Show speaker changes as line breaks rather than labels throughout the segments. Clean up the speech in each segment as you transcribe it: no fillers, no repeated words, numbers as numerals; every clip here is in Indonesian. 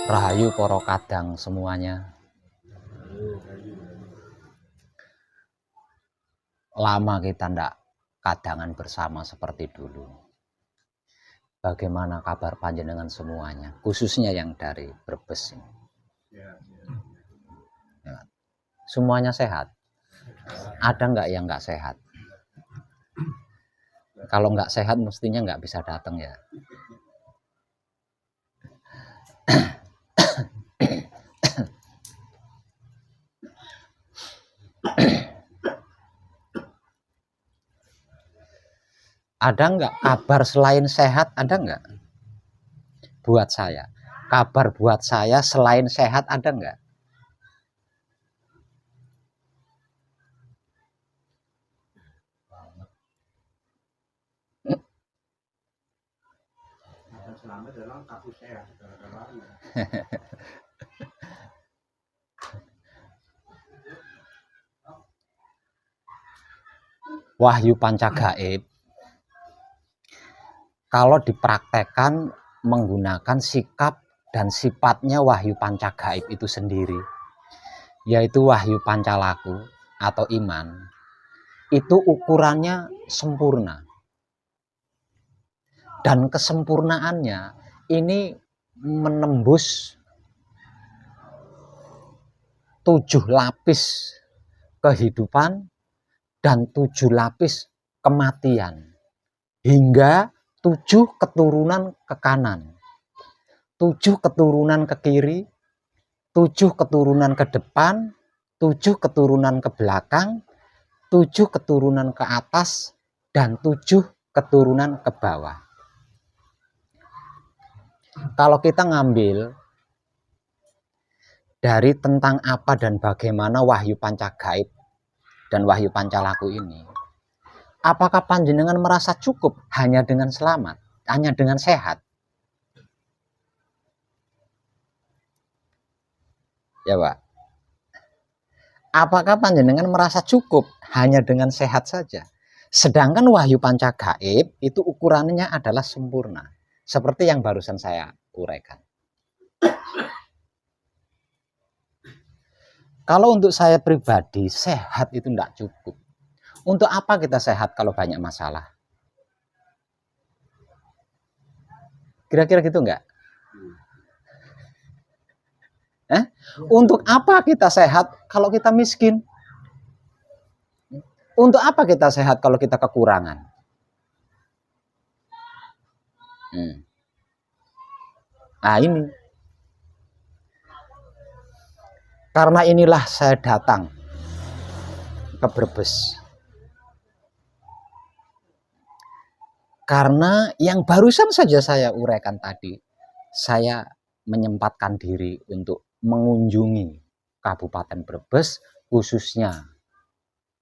Rahayu para kadang semuanya. Lama kita ndak kadangan bersama seperti dulu. Bagaimana kabar panjenengan semuanya, khususnya yang dari Brebes ini? Ya. Semuanya sehat? Ada nggak yang nggak sehat? Kalau nggak sehat mestinya nggak bisa datang ya. Ada nggak kabar selain sehat? Ada nggak? Buat saya, kabar buat saya selain sehat ada nggak?
Selamat dalam kaku sehat.
Wahyu Pancagaib kalau dipraktekkan menggunakan sikap dan sifatnya Wahyu Pancagaib itu sendiri, yaitu Wahyu Pancalaku atau iman, itu ukurannya sempurna. Dan kesempurnaannya ini menembus 7 lapis kehidupan dan 7 lapis kematian, hingga 7 keturunan ke kanan, 7 keturunan ke kiri, 7 keturunan ke depan, 7 keturunan ke belakang, 7 keturunan ke atas, dan 7 keturunan ke bawah. Kalau kita ngambil dari tentang apa dan bagaimana Wahyu Pancagaib dan Wahyu Pancalaku ini, apakah panjenengan merasa cukup hanya dengan selamat, hanya dengan sehat? Ya Pak. Apakah panjenengan merasa cukup hanya dengan sehat saja? Sedangkan Wahyu Pancagaib itu ukurannya adalah sempurna. Seperti yang barusan saya uraikan. Kalau untuk saya pribadi, sehat itu tidak cukup. Untuk apa kita sehat kalau banyak masalah? Kira-kira gitu enggak? Untuk apa kita sehat kalau kita miskin? Untuk apa kita sehat kalau kita kekurangan? Nah ini. Karena inilah saya datang ke Brebes. Karena yang barusan saja saya uraikan tadi, saya menyempatkan diri untuk mengunjungi Kabupaten Brebes, khususnya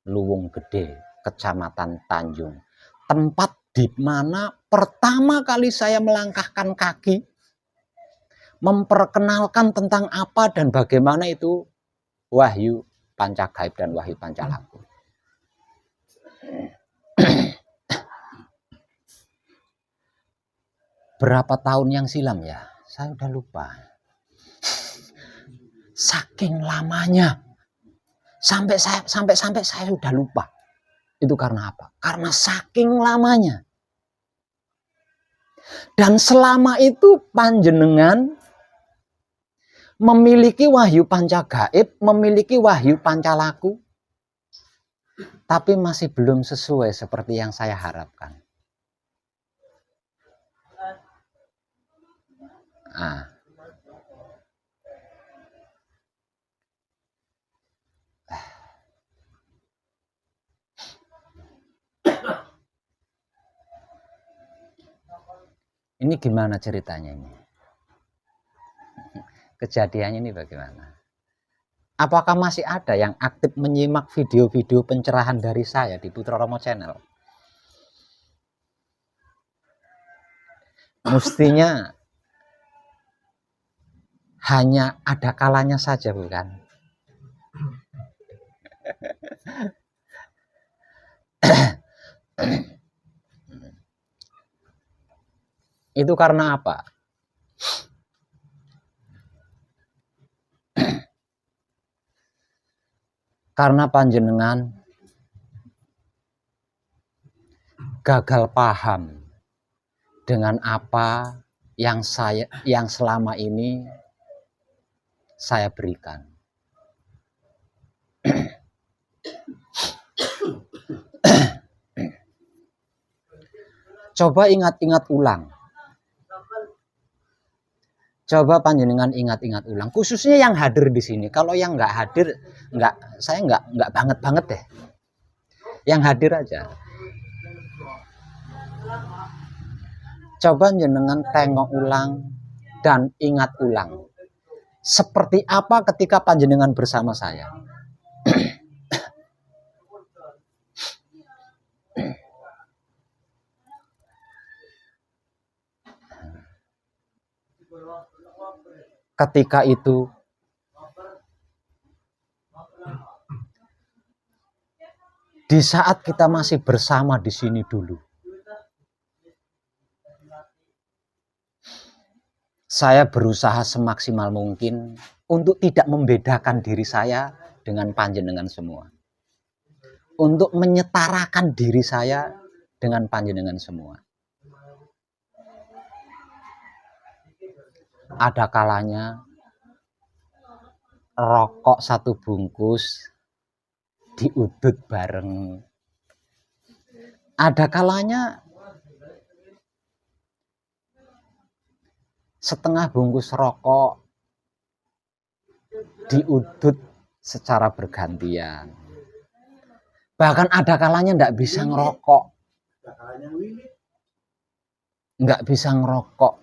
Luwung Gede, Kecamatan Tanjung. Tempat di mana pertama kali saya melangkahkan kaki, memperkenalkan tentang apa dan bagaimana itu Wahyu Pancagaib dan Wahyu Pancalaku. Berapa tahun yang silam ya? Saya udah lupa. Saking lamanya. Sampai saya sudah lupa. Itu karena apa? Karena saking lamanya. Dan selama itu panjenengan memiliki Wahyu Pancagaib, memiliki Wahyu Pancalaku, tapi masih belum sesuai seperti yang saya harapkan. Ini gimana ceritanya ini? Kejadiannya ini bagaimana? Apakah masih ada yang aktif menyimak video-video pencerahan dari saya di Putra Romo Channel? Mestinya hanya ada kalanya saja, bukan? Itu karena apa? Karena panjenengan gagal paham dengan apa yang selama ini saya berikan. Coba ingat-ingat ulang. Coba panjenengan ingat-ingat ulang, khususnya yang hadir di sini. Kalau yang nggak hadir, saya nggak banget deh. Yang hadir aja. Coba jenengan tengok ulang dan ingat ulang. Seperti apa ketika panjenengan bersama saya? Ketika itu di saat kita masih bersama di sini dulu, saya berusaha semaksimal mungkin untuk tidak membedakan diri saya dengan panjenengan semua. Untuk menyetarakan diri saya dengan panjenengan semua. Ada kalanya rokok satu bungkus diudut bareng. Ada kalanya setengah bungkus rokok diudut secara bergantian. Bahkan ada kalanya nggak bisa ngerokok. Nggak bisa ngerokok.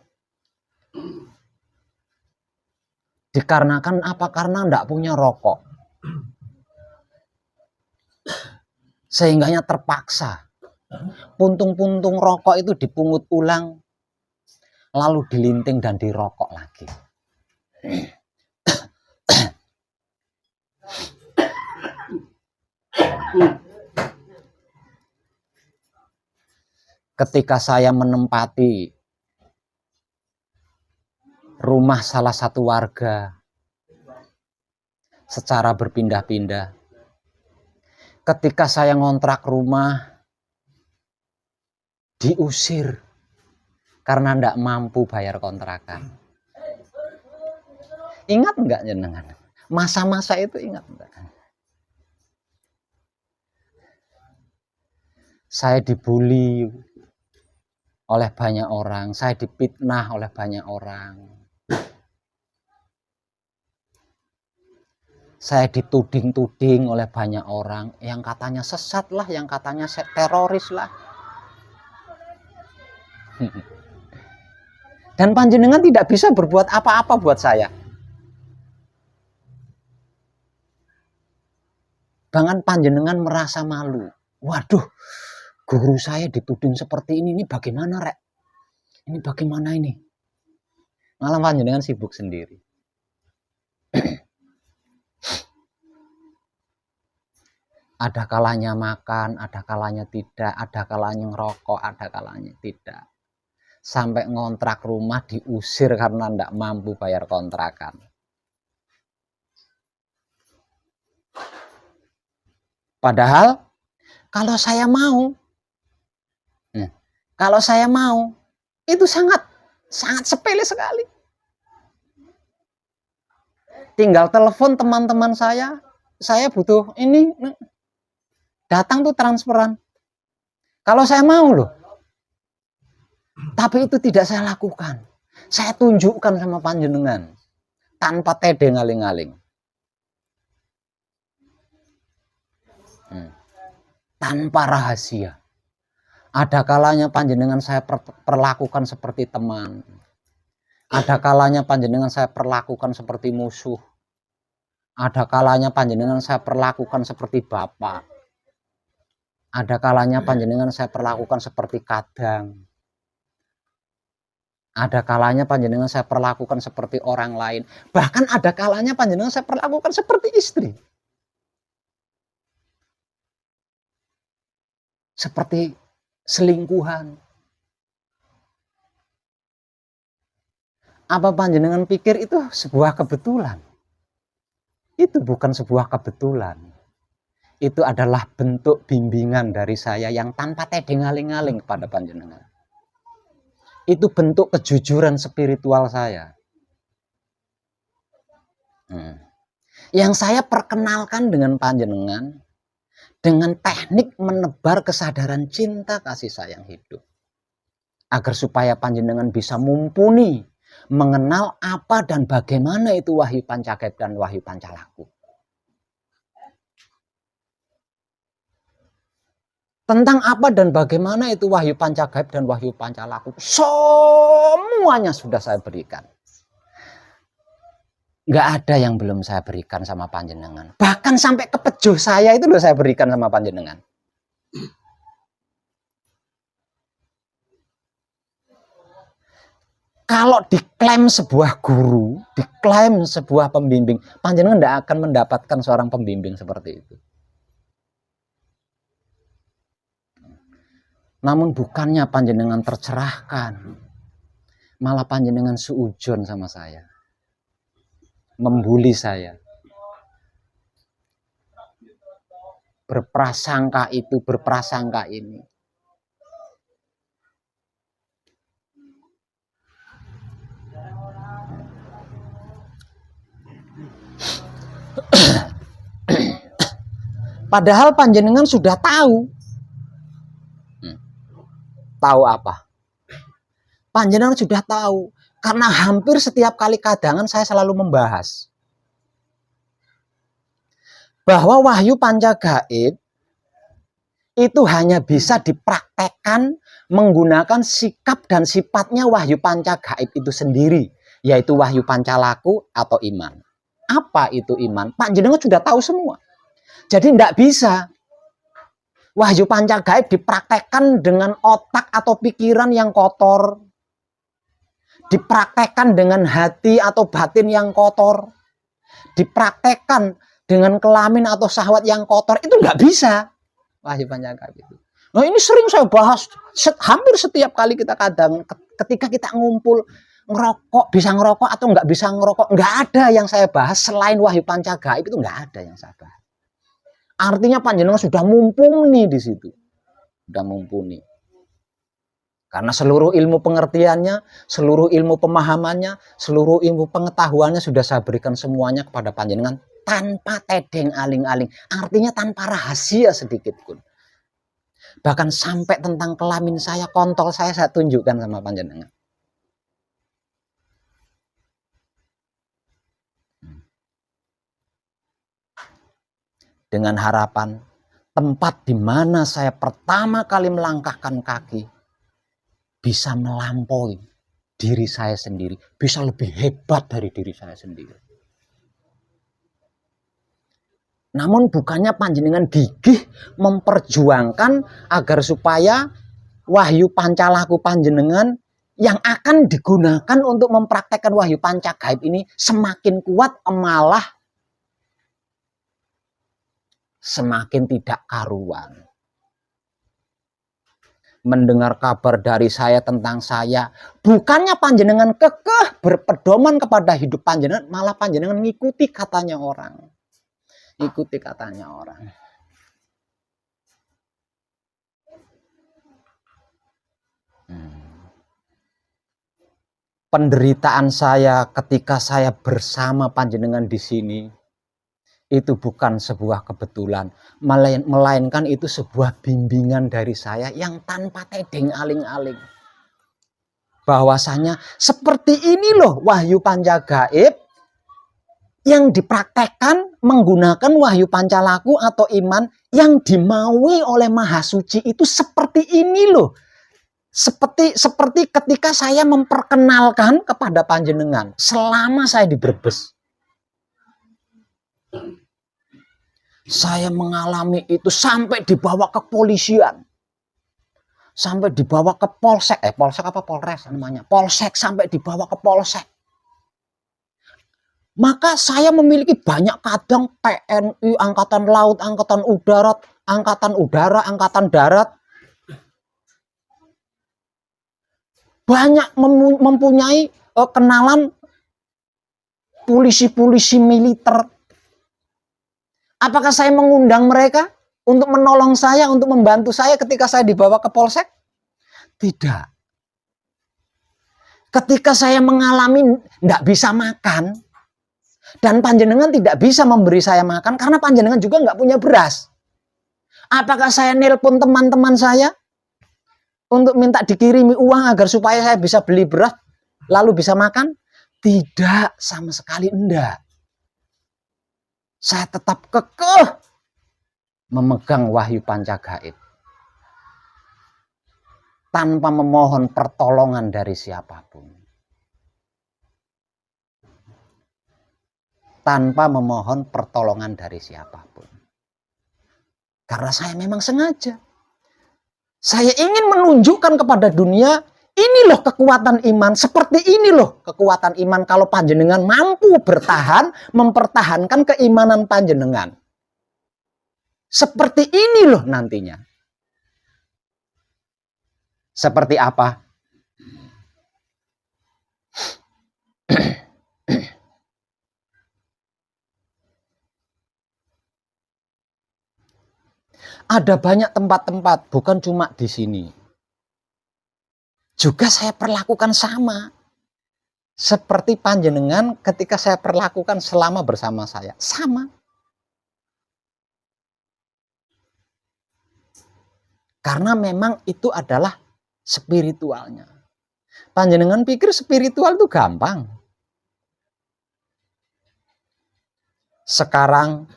Dikarenakan apa? Karena nggak punya rokok. Sehingganya terpaksa. Puntung-puntung rokok itu dipungut ulang. Lalu dilinting dan dirokok lagi. Ketika saya menempati rumah salah satu warga secara berpindah-pindah, ketika saya ngontrak rumah diusir karena tidak mampu bayar kontrakan. Ingat enggak jenengan? Masa-masa itu ingat enggak? Saya dibully oleh banyak orang, saya dipitnah oleh banyak orang. Saya dituding-tuding oleh banyak orang yang katanya sesat lah, yang katanya teroris lah. Dan panjenengan tidak bisa berbuat apa-apa buat saya. Bahkan panjenengan merasa malu. Waduh, guru saya dituding seperti ini bagaimana, Rek? Ini bagaimana ini? Malah panjenengan sibuk sendiri. Ada kalanya makan, ada kalanya tidak, ada kalanya ngerokok, ada kalanya tidak. Sampai ngontrak rumah diusir karena tidak mampu bayar kontrakan. Padahal kalau saya mau, itu sangat sepele sekali. Tinggal telepon teman-teman saya butuh ini, datang tuh transferan. Kalau saya mau loh. Tapi itu tidak saya lakukan. Saya tunjukkan sama panjenengan. Tanpa tede ngaling-ngaling. Tanpa rahasia. Ada kalanya panjenengan saya perlakukan seperti teman. Ada kalanya panjenengan saya perlakukan seperti musuh. Ada kalanya panjenengan saya perlakukan seperti bapak. Ada kalanya panjenengan saya perlakukan seperti kadang. Ada kalanya panjenengan saya perlakukan seperti orang lain. Bahkan ada kalanya panjenengan saya perlakukan seperti istri. Seperti selingkuhan. Apa panjenengan pikir itu sebuah kebetulan? Itu bukan sebuah kebetulan. itu adalah bentuk bimbingan dari saya yang tanpa tedeng aling-aling kepada panjenengan. Itu bentuk kejujuran spiritual saya. Yang saya perkenalkan dengan panjenengan dengan teknik menebar kesadaran cinta kasih sayang hidup. Agar supaya panjenengan bisa mumpuni mengenal apa dan bagaimana itu wahyu pancagaib dan wahyu pancalaku. Tentang apa dan bagaimana itu wahyu pancagaib dan wahyu pancalaku, semuanya sudah saya berikan. Nggak ada yang belum saya berikan sama panjenengan. Bahkan sampai kepejuh saya itu loh saya berikan sama panjenengan. Kalau diklaim sebuah guru, diklaim sebuah pembimbing, panjenengan tidak akan mendapatkan seorang pembimbing seperti itu. Namun bukannya panjenengan tercerahkan, malah panjenengan suujon sama saya, membuli saya, berprasangka itu, berprasangka ini. Padahal panjenengan sudah tahu. Tahu apa? Panjenengan sudah tahu. Karena hampir setiap kali kadangan saya selalu membahas bahwa wahyu pancagaib itu hanya bisa dipraktekkan menggunakan sikap dan sifatnya wahyu pancagaib itu sendiri, yaitu wahyu pancalaku atau iman. Apa itu iman? Panjenengan sudah tahu semua. Jadi tidak bisa wahyu pancagaib dipraktekkan dengan otak atau pikiran yang kotor, dipraktekkan dengan hati atau batin yang kotor, dipraktekkan dengan kelamin atau syahwat yang kotor. Itu nggak bisa wahyu pancagaib itu. Nah, ini sering saya bahas hampir setiap kali kita kadang ketika kita ngumpul, ngerokok, bisa ngerokok atau nggak bisa ngerokok, nggak ada yang saya bahas selain wahyu pancagaib, itu nggak ada yang saya bahas. Artinya panjenengan sudah mumpuni di situ. Sudah mumpuni. Karena seluruh ilmu pengertiannya, seluruh ilmu pemahamannya, seluruh ilmu pengetahuannya sudah saya berikan semuanya kepada panjenengan tanpa tedeng aling-aling. Artinya tanpa rahasia sedikit pun. Bahkan sampai tentang kelamin saya, kontol saya tunjukkan sama panjenengan. Dengan harapan tempat di mana saya pertama kali melangkahkan kaki bisa melampaui diri saya sendiri, bisa lebih hebat dari diri saya sendiri. Namun bukannya panjenengan gigih memperjuangkan agar supaya wahyu pancalaku panjenengan yang akan digunakan untuk mempraktekkan wahyu pancagaib ini semakin kuat, malah semakin tidak karuan. Mendengar kabar dari saya tentang saya, bukannya panjenengan kekeh berpedoman kepada hidup panjenengan, malah panjenengan ngikuti katanya orang. Ikuti katanya orang. Penderitaan saya ketika saya bersama panjenengan di sini itu bukan sebuah kebetulan, melainkan itu sebuah bimbingan dari saya yang tanpa tedeng aling-aling. Bahwasanya seperti ini loh wahyu pancagaib yang dipraktekkan menggunakan wahyu pancalaku atau iman yang dimaui oleh Maha Suci itu seperti ini loh. Seperti ketika saya memperkenalkan kepada panjenengan selama saya di Brebes. Saya mengalami itu sampai dibawa ke kepolisian. Sampai dibawa ke polsek. Polsek apa polres namanya? Polsek, sampai dibawa ke polsek. Maka saya memiliki banyak kadang TNI, Angkatan Laut, Angkatan Udara, Angkatan Darat. Banyak mempunyai kenalan polisi-polisi militer. Apakah saya mengundang mereka untuk menolong saya, untuk membantu saya ketika saya dibawa ke polsek? Tidak. Ketika saya mengalami tidak bisa makan, dan panjenengan tidak bisa memberi saya makan karena panjenengan juga nggak punya beras. Apakah saya nelpon teman-teman saya untuk minta dikirimi uang agar supaya saya bisa beli beras lalu bisa makan? Tidak, sama sekali enggak. Saya tetap kekeh memegang wahyu pancagaib tanpa memohon pertolongan dari siapapun. Tanpa memohon pertolongan dari siapapun. Karena saya memang sengaja. Saya ingin menunjukkan kepada dunia, ini loh kekuatan iman. Seperti ini loh kekuatan iman kalau panjenengan mampu bertahan, mempertahankan keimanan panjenengan. Seperti ini loh nantinya. Seperti apa? Ada banyak tempat-tempat, bukan cuma di sini. Juga saya perlakukan sama. Seperti panjenengan ketika saya perlakukan selama bersama saya. Sama. Karena memang itu adalah spiritualnya. Panjenengan pikir spiritual itu gampang. Sekarang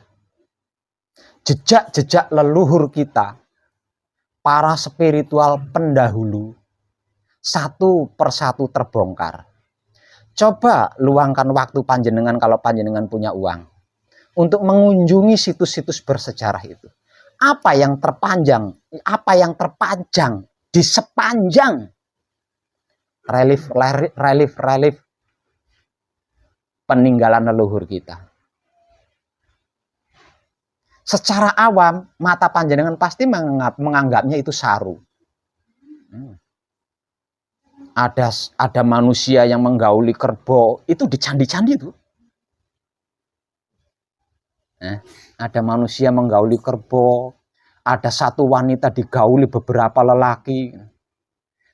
jejak-jejak leluhur kita, para spiritual pendahulu, satu persatu terbongkar. Coba luangkan waktu panjenengan kalau panjenengan punya uang untuk mengunjungi situs-situs bersejarah itu. Apa yang terpajang di sepanjang relief peninggalan leluhur kita. Secara awam, mata panjenengan pasti menganggapnya itu saru. Ada manusia yang menggauli kerbau, itu di candi-candi itu. Ada manusia menggauli kerbau, ada satu wanita digauli beberapa lelaki.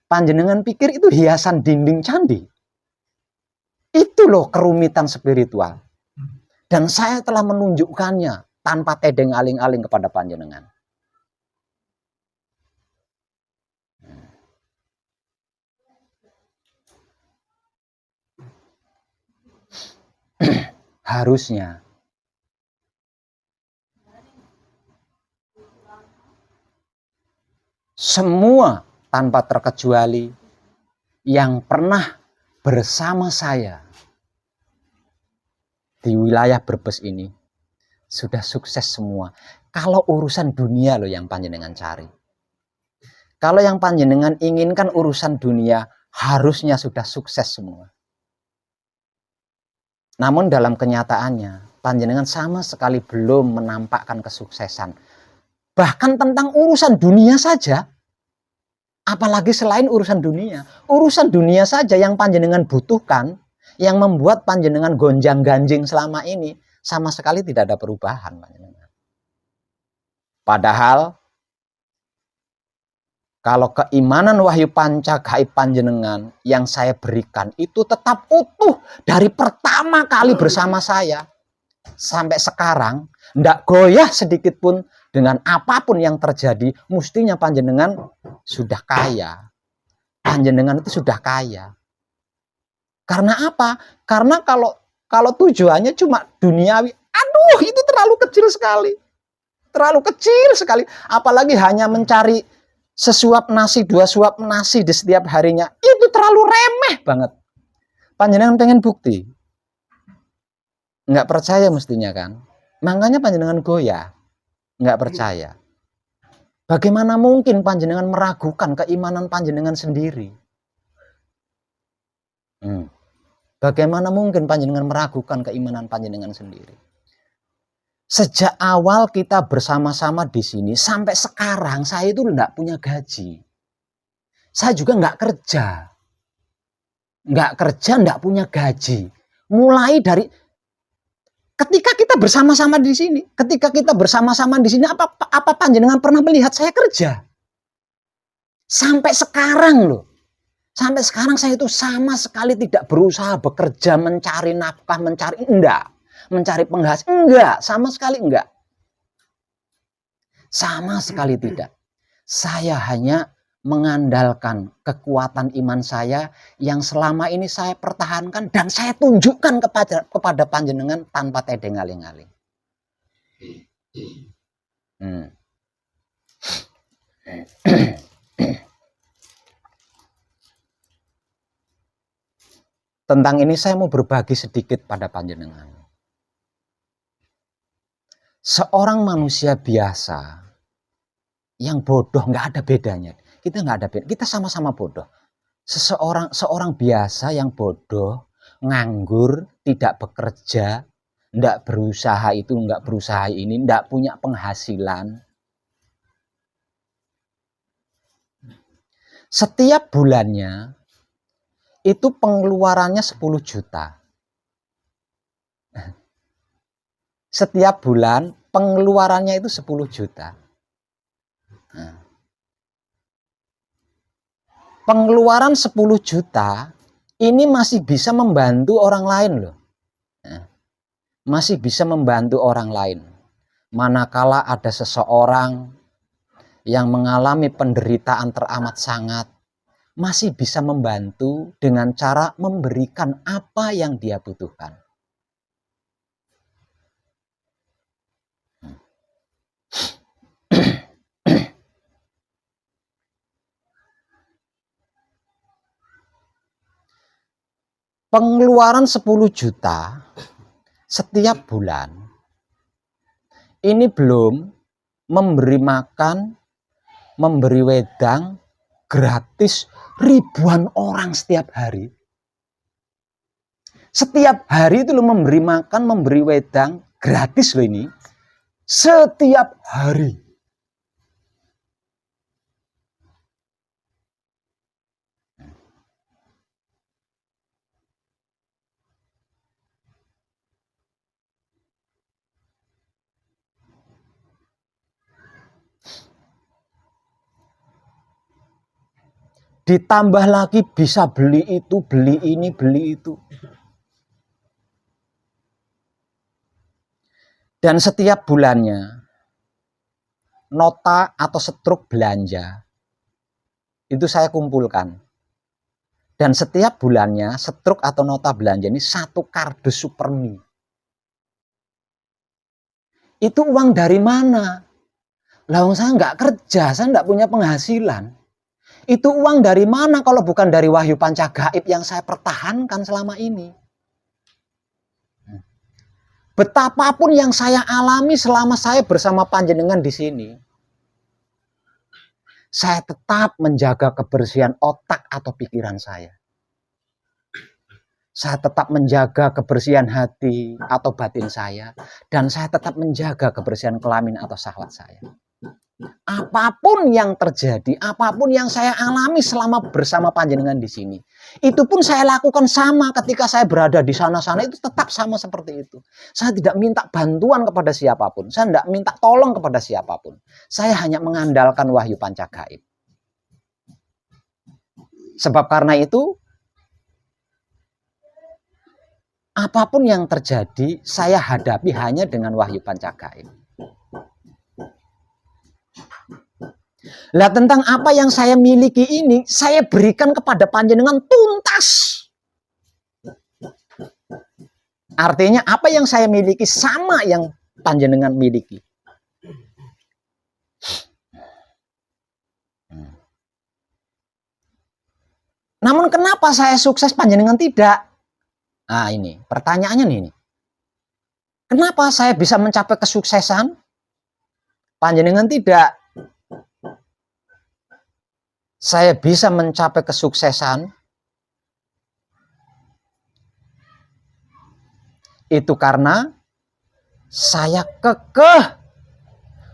Panjenengan pikir itu hiasan dinding candi? Itu loh kerumitan spiritual. Dan saya telah menunjukkannya tanpa tedeng aling-aling kepada panjenengan. Harusnya semua tanpa terkecuali yang pernah bersama saya di wilayah Brebes ini sudah sukses semua. Kalau urusan dunia loh yang panjenengan cari. Kalau yang panjenengan inginkan urusan dunia, harusnya sudah sukses semua. Namun dalam kenyataannya, panjenengan sama sekali belum menampakkan kesuksesan. Bahkan tentang urusan dunia saja, apalagi selain urusan dunia. Urusan dunia saja yang panjenengan butuhkan, yang membuat panjenengan gonjang-ganjing selama ini, sama sekali tidak ada perubahan. Padahal, kalau keimanan wahyu pancagaib panjenengan yang saya berikan itu tetap utuh dari pertama kali bersama saya sampai sekarang, tidak goyah sedikit pun dengan apapun yang terjadi, mestinya panjenengan sudah kaya. Panjenengan itu sudah kaya. Karena apa? Karena kalau tujuannya cuma duniawi, aduh itu terlalu kecil sekali. Terlalu kecil sekali. Apalagi hanya mencari sesuap nasi, 2 suap nasi di setiap harinya, itu terlalu remeh banget. Panjenengan pengen bukti? Nggak percaya mestinya kan? Makanya panjenengan goyah, nggak percaya. Bagaimana mungkin panjenengan meragukan keimanan panjenengan sendiri? Bagaimana mungkin panjenengan meragukan keimanan panjenengan sendiri? Sejak awal kita bersama-sama di sini sampai sekarang saya itu enggak punya gaji. Saya juga enggak kerja. Enggak kerja, enggak punya gaji. Mulai dari Ketika kita bersama-sama di sini, apa panjenengan pernah melihat saya kerja? Sampai sekarang loh. Sampai sekarang saya itu sama sekali tidak berusaha bekerja, mencari nafkah, mencari penghasilan, enggak, sama sekali enggak. Sama sekali tidak. Saya hanya mengandalkan kekuatan iman saya yang selama ini saya pertahankan dan saya tunjukkan kepada panjenengan tanpa tedeng aling-aling. Tentang ini saya mau berbagi sedikit pada panjenengan. Seorang manusia biasa yang bodoh, nggak ada bedanya. Kita nggak ada beda. Kita sama-sama bodoh. Seorang biasa yang bodoh, nganggur, tidak bekerja, nggak berusaha itu, nggak berusaha ini, nggak punya penghasilan. Setiap bulannya itu pengeluarannya 10 juta. Setiap bulan pengeluarannya itu 10 juta. Pengeluaran 10 juta ini masih bisa membantu orang lain loh. Masih bisa membantu orang lain. Manakala ada seseorang yang mengalami penderitaan teramat sangat, masih bisa membantu dengan cara memberikan apa yang dia butuhkan. Pengeluaran 10 juta setiap bulan ini belum memberi makan, memberi wedang gratis ribuan orang setiap hari. Setiap hari itu lo memberi makan, memberi wedang gratis loh ini. Setiap hari. Ditambah lagi bisa beli itu, beli ini, beli itu. Dan setiap bulannya nota atau setruk belanja itu saya kumpulkan. Dan setiap bulannya setruk atau nota belanja ini 1 kardus Supermi. Itu uang dari mana? Lah saya nggak kerja, saya nggak punya penghasilan. Itu uang dari mana kalau bukan dari wahyu panca gaib yang saya pertahankan selama ini? Betapapun yang saya alami selama saya bersama panjenengan di sini, saya tetap menjaga kebersihan otak atau pikiran saya. Saya tetap menjaga kebersihan hati atau batin saya. Dan saya tetap menjaga kebersihan kelamin atau syahwat saya. Apapun yang terjadi, apapun yang saya alami selama bersama panjenengan di sini, itu pun saya lakukan sama ketika saya berada di sana-sana, itu tetap sama seperti itu. Saya tidak minta bantuan kepada siapapun, saya tidak minta tolong kepada siapapun. Saya hanya mengandalkan wahyu panca gaib. Sebab karena itu, apapun yang terjadi, saya hadapi hanya dengan wahyu panca gaib. Lah tentang apa yang saya miliki ini, saya berikan kepada panjenengan tuntas. Artinya apa yang saya miliki sama yang panjenengan miliki. Namun kenapa saya sukses panjenengan tidak? Nah ini, pertanyaannya nih. Kenapa saya bisa mencapai kesuksesan? Panjenengan tidak. Saya bisa mencapai kesuksesan itu karena saya kekeh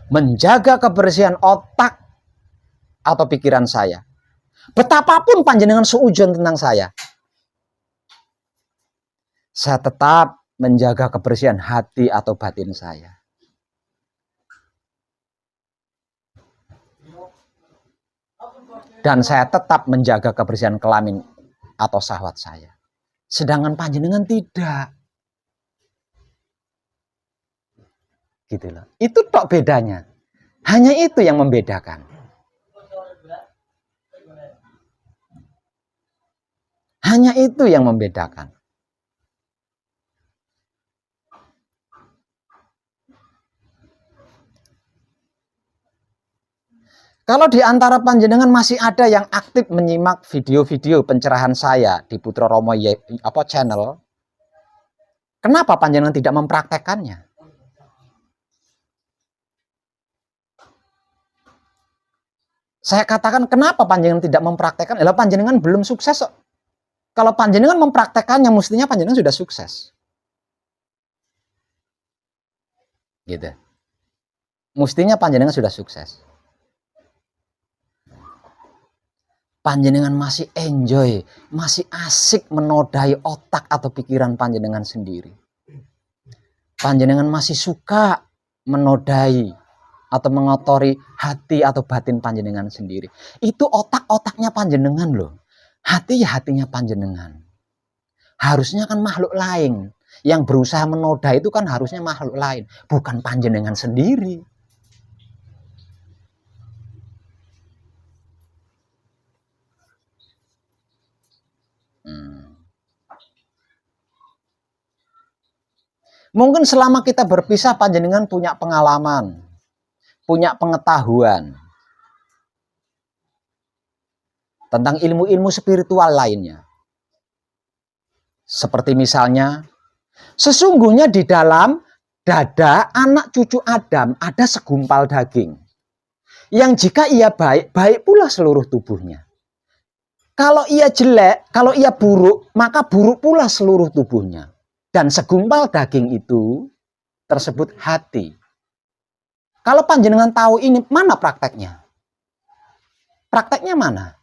menjaga kebersihan otak atau pikiran saya. Betapapun panjenengan seujon tentang saya tetap menjaga kebersihan hati atau batin saya. Dan saya tetap menjaga kebersihan kelamin atau syahwat saya. Sedangkan panjenengan tidak. Gitu loh. Itu tok bedanya. Hanya itu yang membedakan. Hanya itu yang membedakan. Kalau di antara panjenengan masih ada yang aktif menyimak video-video pencerahan saya di Putra Romo channel, kenapa panjenengan tidak mempraktekannya? Saya katakan kenapa panjenengan tidak mempraktekkan? Adalah panjenengan belum sukses. Kalau panjenengan mempraktekannya, mestinya panjenengan sudah sukses. Gitu. Mestinya panjenengan sudah sukses. Panjenengan masih enjoy, masih asik menodai otak atau pikiran panjenengan sendiri. Panjenengan masih suka menodai atau mengotori hati atau batin panjenengan sendiri. Itu otak-otaknya panjenengan loh. Hati ya hatinya panjenengan. Harusnya kan makhluk lain. Yang berusaha menodai itu kan harusnya makhluk lain. Bukan panjenengan sendiri. Mungkin selama kita berpisah panjenengan punya pengalaman, punya pengetahuan tentang ilmu-ilmu spiritual lainnya. Seperti misalnya, sesungguhnya di dalam dada anak cucu Adam ada segumpal daging. Yang jika ia baik, baik pula seluruh tubuhnya. Kalau ia jelek, kalau ia buruk, maka buruk pula seluruh tubuhnya. Dan segumpal daging itu tersebut hati. Kalau panjenengan tahu ini, mana prakteknya? Prakteknya mana?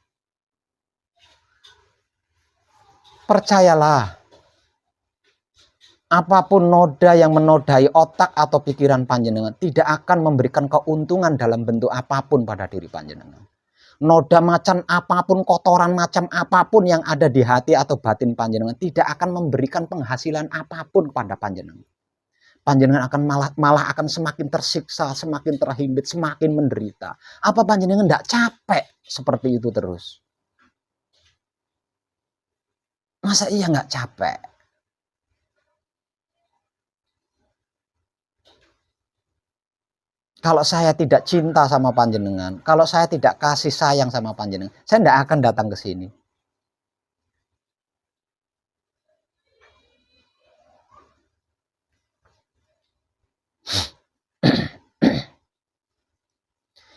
Percayalah, apapun noda yang menodai otak atau pikiran panjenengan tidak akan memberikan keuntungan dalam bentuk apapun pada diri panjenengan. Noda macam apapun, kotoran macam apapun yang ada di hati atau batin panjenengan tidak akan memberikan penghasilan apapun pada panjenengan. Panjenengan akan malah akan semakin tersiksa, semakin terhimpit, semakin menderita. Apa panjenengan tidak capek seperti itu terus? Masa iya nggak capek? Kalau saya tidak cinta sama panjenengan, kalau saya tidak kasih sayang sama panjenengan, saya tidak akan datang ke sini.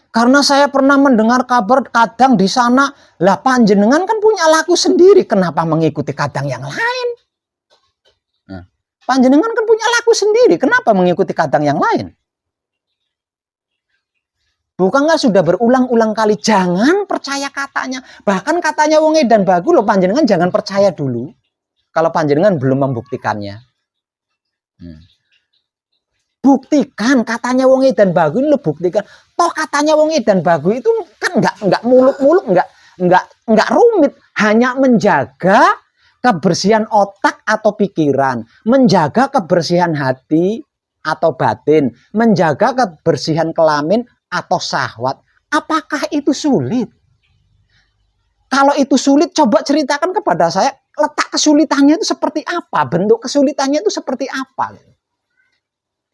Karena saya pernah mendengar kabar kadang di sana, lah panjenengan kan punya laku sendiri, kenapa mengikuti kadang yang lain? Nah, panjenengan kan punya laku sendiri, kenapa mengikuti kadang yang lain? Bukankah sudah berulang-ulang kali jangan percaya katanya. Bahkan katanya wong edan bagus loh, panjenengan jangan percaya dulu. Kalau panjenengan belum membuktikannya. Buktikan katanya wong edan bagus lo buktikan. Toh katanya wong edan bagus itu kan enggak muluk-muluk, enggak rumit, hanya menjaga kebersihan otak atau pikiran, menjaga kebersihan hati atau batin, menjaga kebersihan kelamin atau syahwat. Apakah itu sulit? Kalau itu sulit, coba ceritakan kepada saya letak kesulitannya itu seperti apa, bentuk kesulitannya itu seperti apa.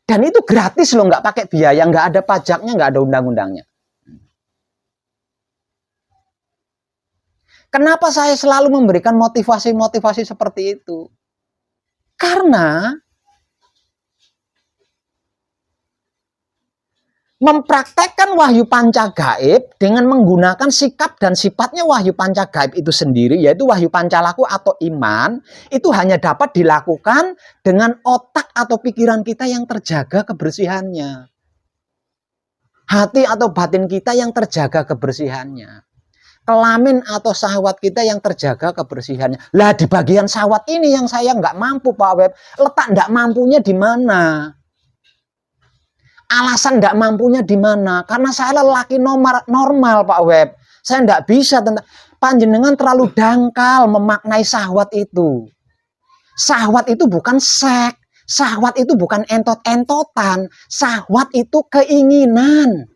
Dan itu gratis loh, nggak pakai biaya, nggak ada pajaknya, nggak ada undang-undangnya. Kenapa saya selalu memberikan motivasi-motivasi seperti itu? Karena mempraktekkan wahyu panca gaib dengan menggunakan sikap dan sifatnya wahyu panca gaib itu sendiri, yaitu wahyu pancalaku atau iman, itu hanya dapat dilakukan dengan otak atau pikiran kita yang terjaga kebersihannya. Hati atau batin kita yang terjaga kebersihannya. kelamin atau syahwat kita yang terjaga kebersihannya. Lah di bagian syahwat ini yang saya nggak mampu Pak Web. Letak nggak mampunya di mana? Alasan nggak mampunya di mana? Karena saya lelaki normal Pak Web. Saya nggak bisa tentang panjenengan terlalu dangkal memaknai syahwat itu. Syahwat itu bukan seks. Syahwat itu bukan entot-entotan. Syahwat itu keinginan.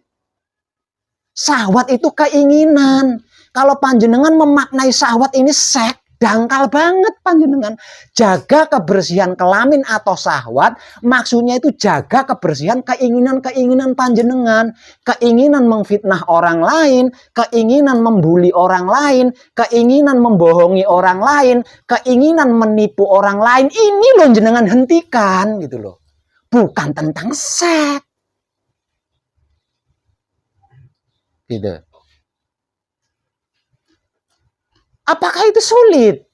Syahwat itu keinginan. Kalau panjenengan memaknai syahwat ini seks, dangkal banget panjenengan. Jaga kebersihan kelamin atau syahwat, maksudnya itu jaga kebersihan keinginan-keinginan panjenengan. Keinginan memfitnah orang lain, keinginan membuli orang lain, keinginan membohongi orang lain, keinginan menipu orang lain. Ini loh jenengan hentikan gitu loh. Bukan tentang seks. Gitu. Apakah itu sulit?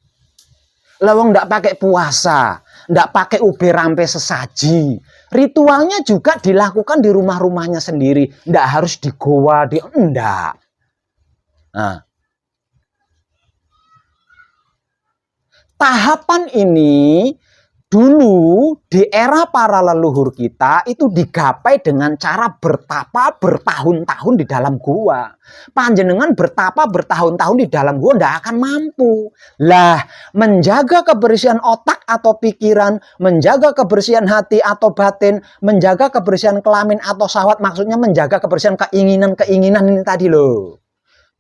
Lawang ndak pakai puasa, ndak pakai ube rampe sesaji. Ritualnya juga dilakukan di rumah-rumahnya sendiri, ndak harus di goa, enggak. Nah, tahapan ini dulu di era para leluhur kita itu digapai dengan cara bertapa bertahun-tahun di dalam gua. Panjenengan bertapa bertahun-tahun di dalam gua ndak akan mampu. Lah, menjaga kebersihan otak atau pikiran, menjaga kebersihan hati atau batin, menjaga kebersihan kelamin atau syahwat, maksudnya menjaga kebersihan keinginan-keinginan ini tadi loh.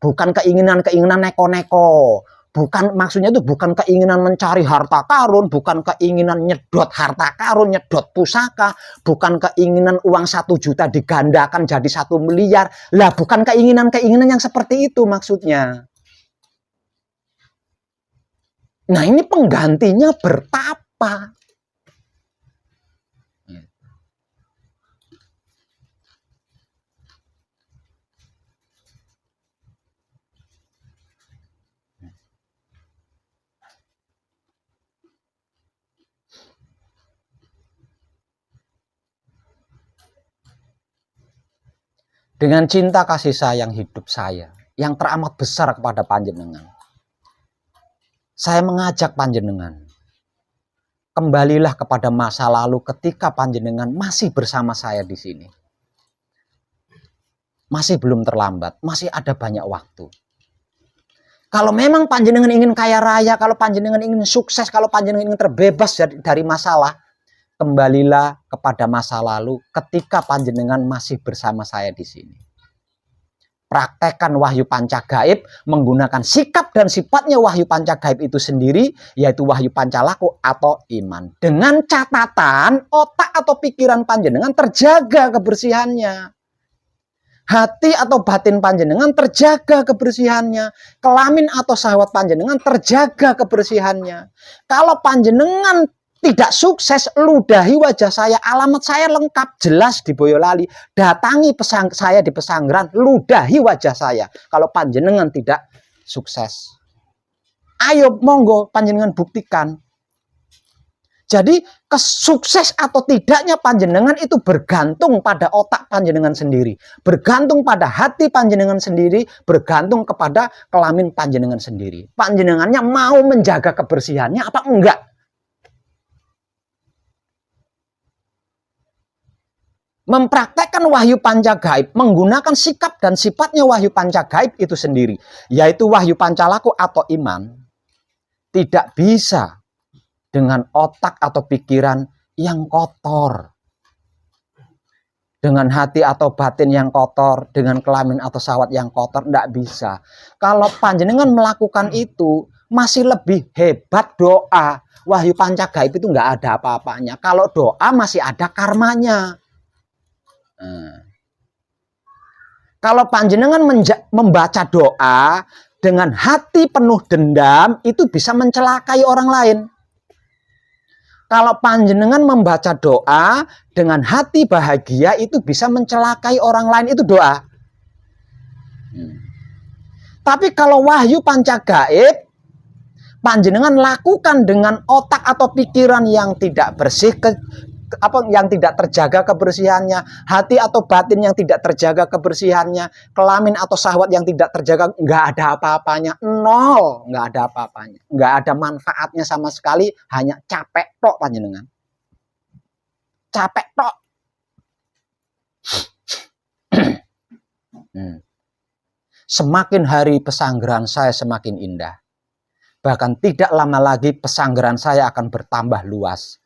Bukan keinginan-keinginan neko-neko. Bukan, maksudnya itu bukan keinginan mencari harta karun, bukan keinginan nyedot harta karun, nyedot pusaka, bukan keinginan uang 1 juta digandakan jadi 1 miliar. Lah, bukan keinginan-keinginan yang seperti itu maksudnya. Nah, ini penggantinya bertapa. Dengan cinta kasih sayang hidup saya yang teramat besar kepada panjenengan, saya mengajak panjenengan, kembalilah kepada masa lalu ketika panjenengan masih bersama saya di sini. Masih belum terlambat, masih ada banyak waktu. Kalau memang panjenengan ingin kaya raya, kalau panjenengan ingin sukses, kalau panjenengan ingin terbebas dari masalah, kembalilah kepada masa lalu ketika panjenengan masih bersama saya di sini. Praktekkan wahyu pancagaib menggunakan sikap dan sifatnya wahyu pancagaib itu sendiri, yaitu wahyu pancalaku atau iman. Dengan catatan otak atau pikiran panjenengan terjaga kebersihannya. Hati atau batin panjenengan terjaga kebersihannya. Kelamin atau syahwat panjenengan terjaga kebersihannya. Kalau panjenengan tidak sukses, ludahi wajah saya, alamat saya lengkap, jelas di Boyolali. Datangi saya di Pesanggeran, ludahi wajah saya. Kalau panjenengan tidak sukses, ayo monggo panjenengan buktikan. Jadi kesukses atau tidaknya panjenengan itu bergantung pada otak panjenengan sendiri, bergantung pada hati panjenengan sendiri, bergantung kepada kelamin panjenengan sendiri. Panjenengannya mau menjaga kebersihannya apa enggak? Mempraktekkan wahyu pancagaib menggunakan sikap dan sifatnya wahyu pancagaib itu sendiri, yaitu wahyu pancalaku atau iman, tidak bisa dengan otak atau pikiran yang kotor, dengan hati atau batin yang kotor, dengan kelamin atau syahwat yang kotor, tidak bisa. Kalau panjenengan melakukan itu, masih lebih hebat doa. Wahyu pancagaib itu nggak ada apa-apanya. Kalau doa masih ada karmanya. Kalau panjenengan membaca doa dengan hati penuh dendam, itu bisa mencelakai orang lain. Kalau panjenengan membaca doa dengan hati bahagia, itu bisa mencelakai orang lain, itu doa. Tapi kalau wahyu pancagaib, panjenengan lakukan dengan otak atau pikiran yang tidak bersih, yang tidak terjaga kebersihannya, hati atau batin yang tidak terjaga kebersihannya, kelamin atau syahwat yang tidak terjaga, nggak ada apa-apanya, nol, nggak ada apa-apanya, nggak ada manfaatnya sama sekali, hanya capek tok panjenengan, capek tok. Semakin hari pesanggeran saya semakin indah. Bahkan tidak lama lagi pesanggeran saya akan bertambah luas.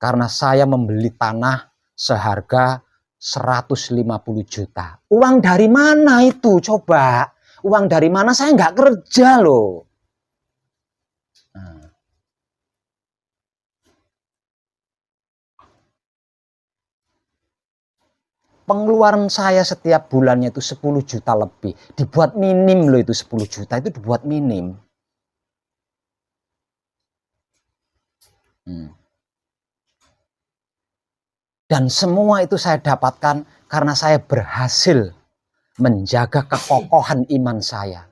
Karena saya membeli tanah seharga 150 juta. Uang dari mana itu? Coba. Uang dari mana? Saya nggak kerja loh. Pengeluaran saya setiap bulannya itu 10 juta lebih. Dibuat minim loh itu 10 juta. Itu dibuat minim. Dan semua itu saya dapatkan karena saya berhasil menjaga kekokohan iman saya.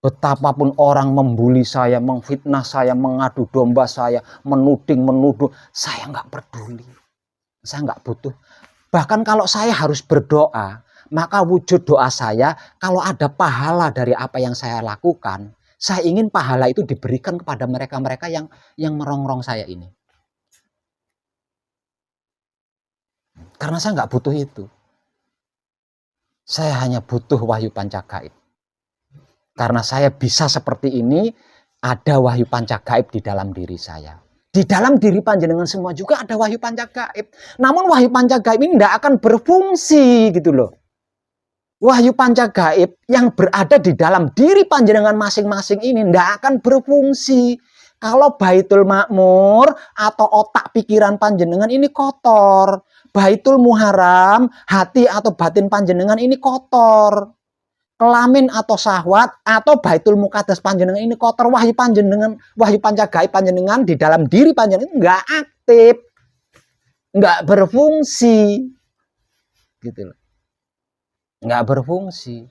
Betapapun orang membuli saya, memfitnah saya, mengadu domba saya, menuduh, saya nggak peduli. Saya nggak butuh. Bahkan kalau saya harus berdoa, maka wujud doa saya, kalau ada pahala dari apa yang saya lakukan, saya ingin pahala itu diberikan kepada mereka-mereka yang merongrong saya ini. Karena saya nggak butuh itu. Saya hanya butuh wahyu pancagaib. Karena saya bisa seperti ini, ada wahyu pancagaib di dalam diri saya. Di dalam diri panjenengan semua juga ada wahyu pancagaib. Namun wahyu pancagaib ini tidak akan berfungsi gitu loh. Wahyu pancagaib yang berada di dalam diri panjenengan masing-masing ini tidak akan berfungsi. Kalau Baitul Makmur atau otak pikiran panjenengan ini kotor. Baitul Muharram, hati atau batin panjenengan ini kotor. Kelamin atau syahwat atau Baitul Muqaddas panjenengan ini kotor, wahyu panjenengan, wahyu pancagaib panjenengan di dalam diri panjenengan nggak aktif, nggak berfungsi, gitu loh, nggak berfungsi.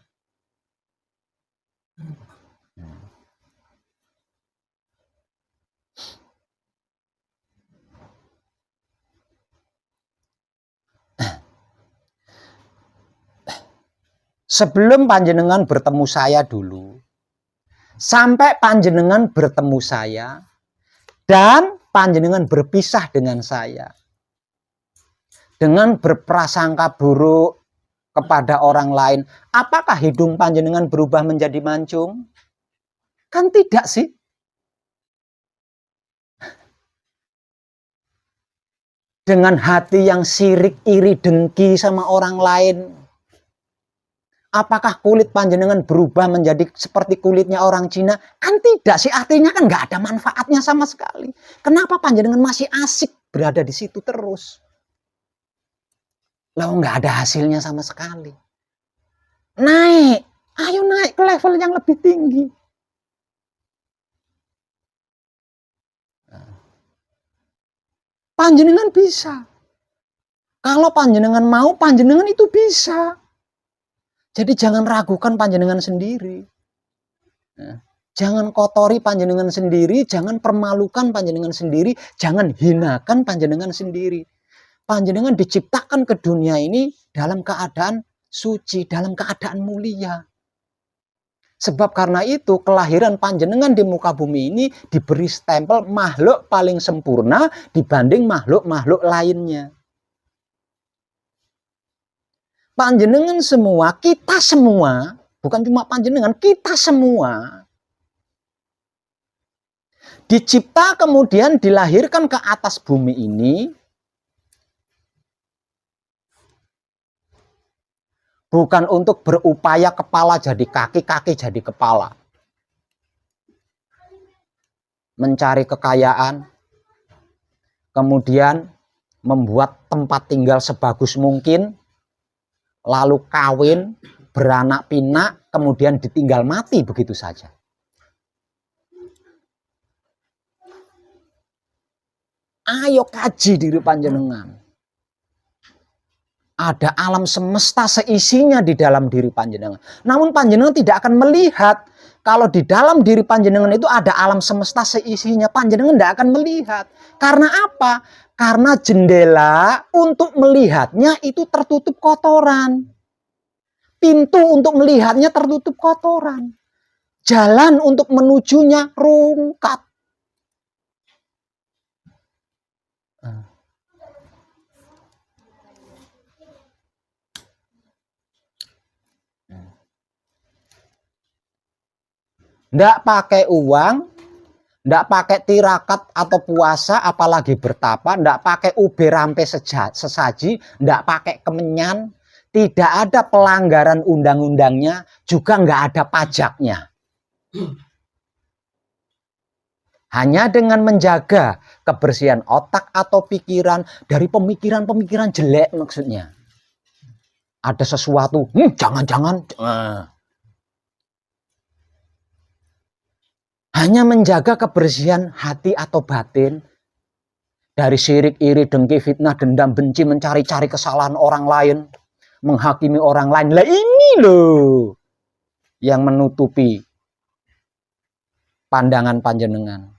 Sebelum panjenengan bertemu saya dulu, sampai panjenengan bertemu saya, dan panjenengan berpisah dengan saya, dengan berprasangka buruk kepada orang lain, apakah hidung panjenengan berubah menjadi mancung? Kan tidak sih. Dengan hati yang sirik, iri, dengki sama orang lain, apakah kulit panjenengan berubah menjadi seperti kulitnya orang Cina? Kan tidak sih, artinya kan nggak ada manfaatnya sama sekali. Kenapa panjenengan masih asik berada di situ terus? Lalu nggak ada hasilnya sama sekali. Naik, ayo naik ke level yang lebih tinggi. Panjenengan bisa. Kalau panjenengan mau, panjenengan itu bisa. Jadi jangan ragukan panjenengan sendiri. Jangan kotori panjenengan sendiri, jangan permalukan panjenengan sendiri, jangan hinakan panjenengan sendiri. Panjenengan diciptakan ke dunia ini dalam keadaan suci, dalam keadaan mulia. Sebab karena itu kelahiran panjenengan di muka bumi ini diberi stempel makhluk paling sempurna dibanding makhluk-makhluk lainnya. Panjenengan semua, kita semua, bukan cuma panjenengan, kita semua dicipta kemudian dilahirkan ke atas bumi ini bukan untuk berupaya kepala jadi kaki, kaki jadi kepala. Mencari kekayaan, kemudian membuat tempat tinggal sebagus mungkin, lalu kawin, beranak pinak, kemudian ditinggal mati begitu saja. Ayo kaji diri panjenengan. Ada alam semesta seisinya di dalam diri panjenengan. Namun panjenengan tidak akan melihat kalau di dalam diri panjenengan itu ada alam semesta seisinya. Panjenengan tidak akan melihat. Karena apa? Karena jendela untuk melihatnya itu tertutup kotoran. Pintu untuk melihatnya tertutup kotoran. Jalan untuk menujunya rungkat. Nggak pakai uang, nggak pakai tirakat atau puasa, apalagi bertapa, nggak pakai ube rampe sesaji, nggak pakai kemenyan, tidak ada pelanggaran undang-undangnya, juga nggak ada pajaknya. Hanya dengan menjaga kebersihan otak atau pikiran dari pemikiran-pemikiran jelek maksudnya. Ada sesuatu, jangan-jangan. Hanya menjaga kebersihan hati atau batin dari syirik, iri, dengki, fitnah, dendam, benci, mencari-cari kesalahan orang lain, menghakimi orang lain. Lah ini loh yang menutupi pandangan panjenengan.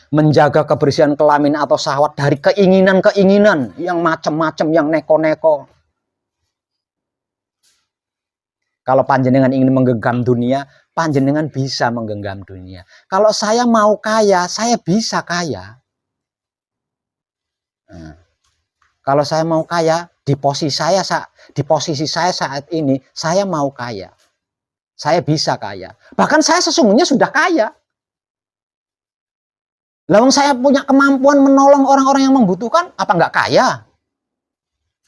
Menjaga kebersihan kelamin atau syahwat dari keinginan-keinginan yang macam-macam, yang neko-neko. Kalau panjenengan ingin menggenggam dunia, panjenengan bisa menggenggam dunia. Kalau saya mau kaya, saya bisa kaya. Nah, kalau saya mau kaya, di posisi saya saat ini, saya mau kaya. Saya bisa kaya. Bahkan saya sesungguhnya sudah kaya. Lawang saya punya kemampuan menolong orang-orang yang membutuhkan, apa nggak kaya?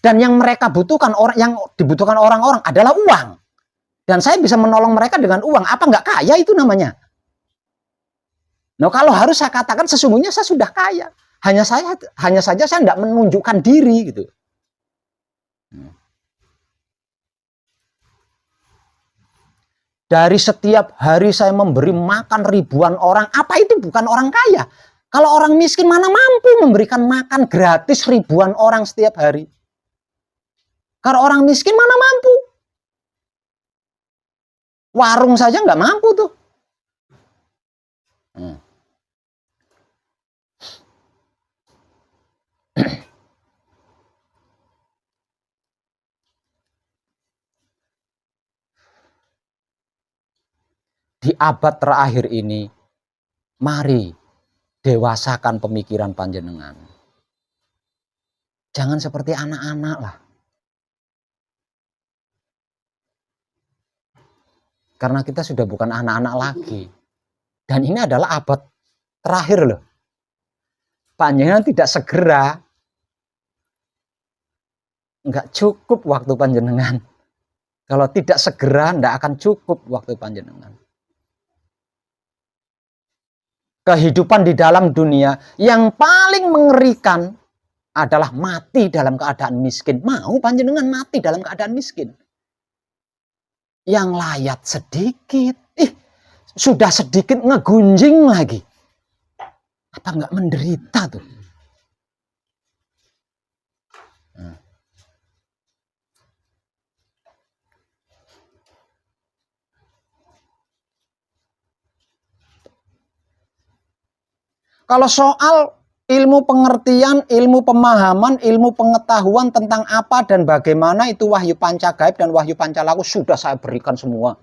Dan yang mereka butuhkan, yang dibutuhkan orang-orang adalah uang. Dan saya bisa menolong mereka dengan uang. Apa nggak kaya itu namanya? Nah, kalau harus saya katakan sesungguhnya saya sudah kaya. Hanya saja saya tidak menunjukkan diri gitu. Dari setiap hari saya memberi makan ribuan orang. Apa itu bukan orang kaya? Kalau orang miskin mana mampu memberikan makan gratis ribuan orang setiap hari? Kalau orang miskin mana mampu? Warung saja nggak mampu tuh. Di abad terakhir ini, mari dewasakan pemikiran panjenengan. Jangan seperti anak-anak lah. Karena kita sudah bukan anak-anak lagi. Dan ini adalah abad terakhir loh. Panjenengan tidak segera, nggak cukup waktu panjenengan. Kalau tidak segera, nggak akan cukup waktu panjenengan. Kehidupan di dalam dunia yang paling mengerikan adalah mati dalam keadaan miskin. Mau panjenengan mati dalam keadaan miskin? Yang layat sedikit, sudah sedikit ngegunjing lagi. Apa nggak menderita tuh? Kalau soal ilmu pengertian, ilmu pemahaman, ilmu pengetahuan tentang apa dan bagaimana itu wahyu pancagaib dan wahyu pancalaku sudah saya berikan semua.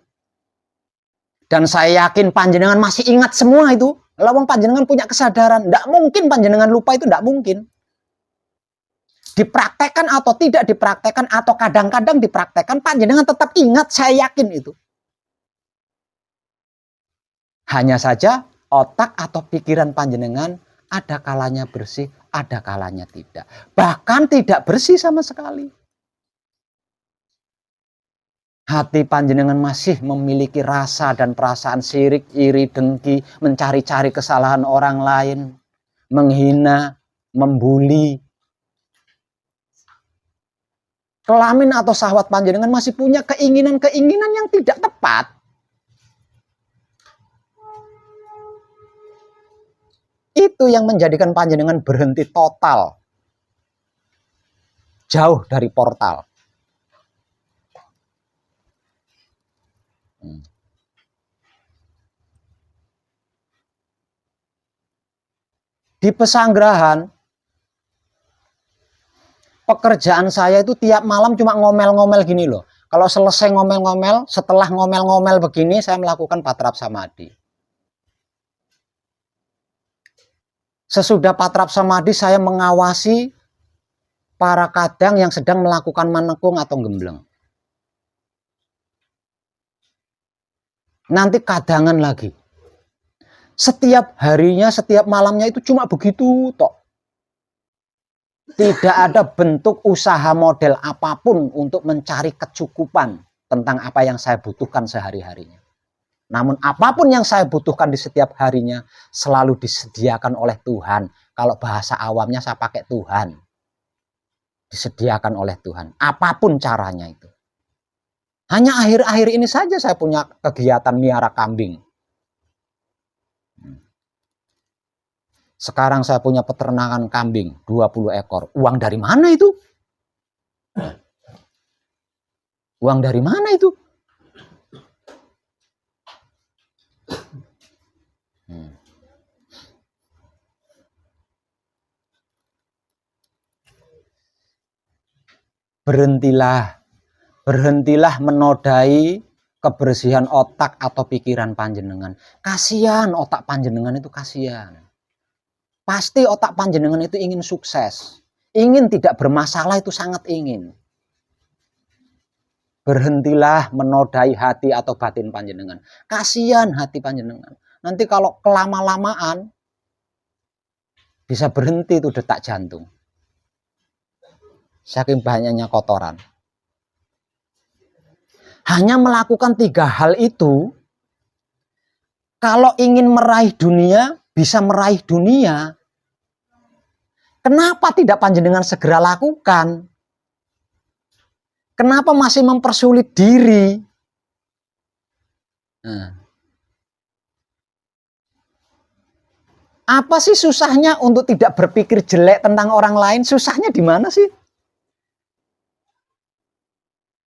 Dan saya yakin panjenengan masih ingat semua itu. Lawang panjenengan punya kesadaran. Tidak mungkin panjenengan lupa, itu tidak mungkin. Dipraktekkan atau tidak dipraktekkan, atau kadang-kadang dipraktekkan, panjenengan tetap ingat, saya yakin itu. Hanya saja otak atau pikiran panjenengan ada kalanya bersih, ada kalanya tidak. Bahkan tidak bersih sama sekali. Hati panjenengan masih memiliki rasa dan perasaan sirik, iri, dengki, mencari-cari kesalahan orang lain, menghina, membuli. Kelamin atau syahwat panjenengan masih punya keinginan-keinginan yang tidak tepat. Itu yang menjadikan panjenengan berhenti total. jauh dari portal. Di pesanggerahan, pekerjaan saya itu tiap malam cuma ngomel-ngomel gini loh. Kalau selesai ngomel-ngomel, setelah ngomel-ngomel begini, saya melakukan patrap samadhi. Sesudah patrap samadhi, saya mengawasi para kadang yang sedang melakukan manekung atau gembleng. Nanti kadangan lagi. Setiap harinya, setiap malamnya itu cuma begitu tok. Tidak ada bentuk usaha model apapun untuk mencari kecukupan tentang apa yang saya butuhkan sehari-harinya. Namun apapun yang saya butuhkan di setiap harinya selalu disediakan oleh Tuhan. Kalau bahasa awamnya saya pakai Tuhan. Disediakan oleh Tuhan. Apapun caranya itu. Hanya akhir-akhir ini saja saya punya kegiatan miara kambing. Sekarang saya punya peternakan kambing 20 ekor. Uang dari mana itu? Uang dari mana itu? Berhentilah menodai kebersihan otak atau pikiran panjenengan. Kasihan otak panjenengan itu, kasihan. Pasti otak panjenengan itu ingin sukses. Ingin tidak bermasalah, itu sangat ingin. Berhentilah menodai hati atau batin panjenengan. Kasihan hati panjenengan. Nanti kalau kelama-lamaan bisa berhenti itu detak jantung. Saking banyaknya kotoran. Hanya melakukan 3 hal itu, kalau ingin meraih dunia, bisa meraih dunia. Kenapa tidak panjenengan segera lakukan? Kenapa masih mempersulit diri? Apa sih susahnya untuk tidak berpikir jelek tentang orang lain? Susahnya di mana sih?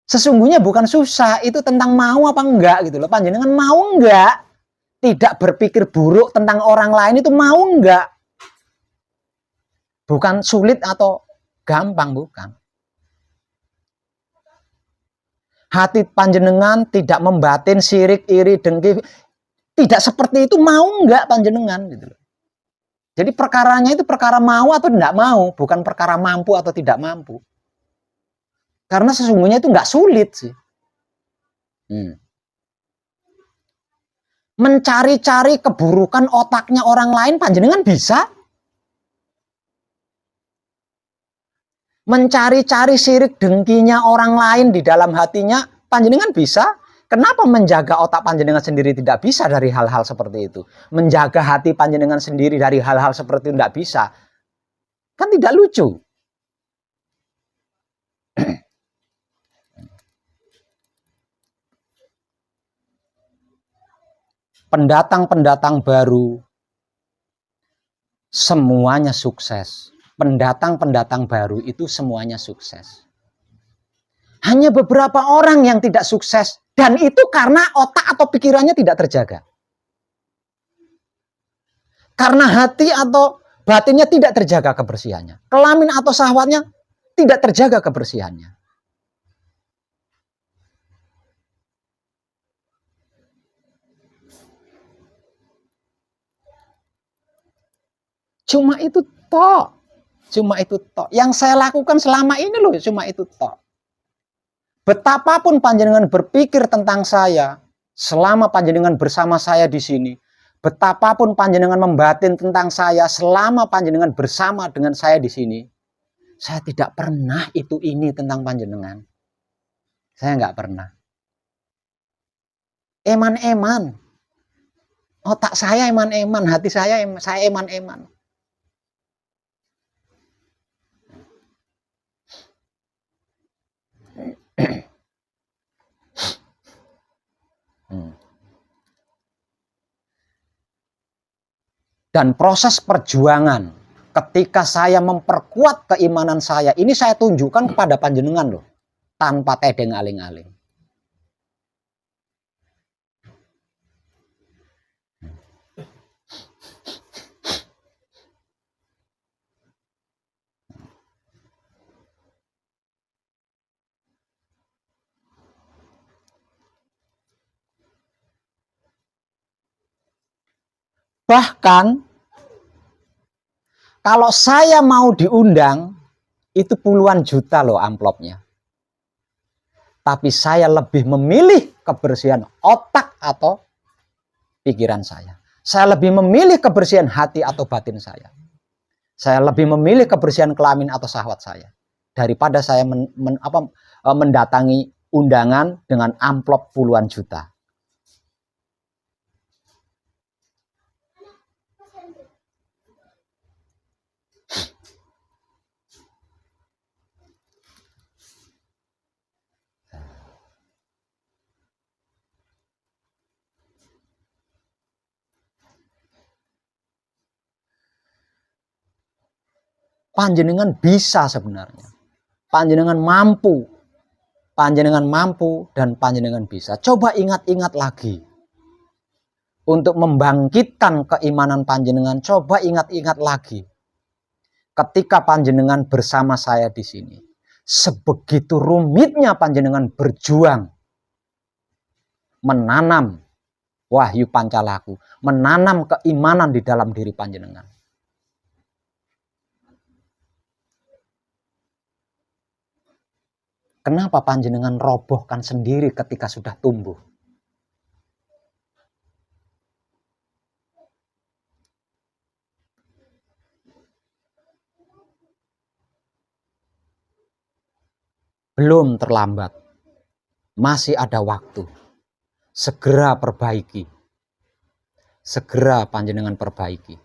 Sesungguhnya bukan susah, itu tentang mau apa enggak gitu loh. Panjenengan mau enggak tidak berpikir buruk tentang orang lain, itu mau enggak? Bukan sulit atau gampang, bukan. Hati panjenengan tidak membatin sirik, iri, dengki, tidak seperti itu, mau enggak panjenengan gitu loh. Jadi perkaranya itu perkara mau atau tidak mau, bukan perkara mampu atau tidak mampu. Karena sesungguhnya itu nggak sulit sih. Mencari-cari keburukan otaknya orang lain, panjenengan bisa. Mencari-cari sirik dengkinya orang lain di dalam hatinya, panjenengan bisa. Kenapa menjaga otak panjenengan sendiri tidak bisa dari hal-hal seperti itu? Menjaga hati panjenengan sendiri dari hal-hal seperti itu tidak bisa. Kan tidak lucu. Pendatang-pendatang baru semuanya sukses. Pendatang-pendatang baru itu semuanya sukses. Hanya beberapa orang yang tidak sukses, dan itu karena otak atau pikirannya tidak terjaga. Karena hati atau batinnya tidak terjaga kebersihannya. Kelamin atau syahwatnya tidak terjaga kebersihannya. Cuma itu tok. Cuma itu tok. Yang saya lakukan selama ini loh, cuma itu tok. Betapapun panjenengan berpikir tentang saya, selama panjenengan bersama saya di sini, betapapun panjenengan membatin tentang saya, selama panjenengan bersama dengan saya di sini, saya tidak pernah itu ini tentang panjenengan. Saya nggak pernah. Eman-eman. Otak saya eman-eman, hati saya eman-eman. Dan proses perjuangan Ketika saya memperkuat keimanan saya, ini saya tunjukkan kepada panjenengan loh, tanpa tedeng aling-aling. Bahkan kalau saya mau diundang, itu puluhan juta loh amplopnya. Tapi saya lebih memilih kebersihan otak atau pikiran saya. Saya lebih memilih kebersihan hati atau batin saya. Saya lebih memilih kebersihan kelamin atau syahwat saya. Daripada saya mendatangi undangan dengan amplop puluhan juta. Panjenengan bisa sebenarnya. Panjenengan mampu. Panjenengan mampu dan panjenengan bisa. Coba ingat-ingat lagi. Untuk membangkitkan keimanan panjenengan, coba ingat-ingat lagi. Ketika panjenengan bersama saya di sini, sebegitu rumitnya panjenengan berjuang menanam wahyu pancalaku, menanam keimanan di dalam diri panjenengan. Kenapa panjenengan robohkan sendiri ketika sudah tumbuh? Belum terlambat. Masih ada waktu. Segera perbaiki. Segera panjenengan perbaiki.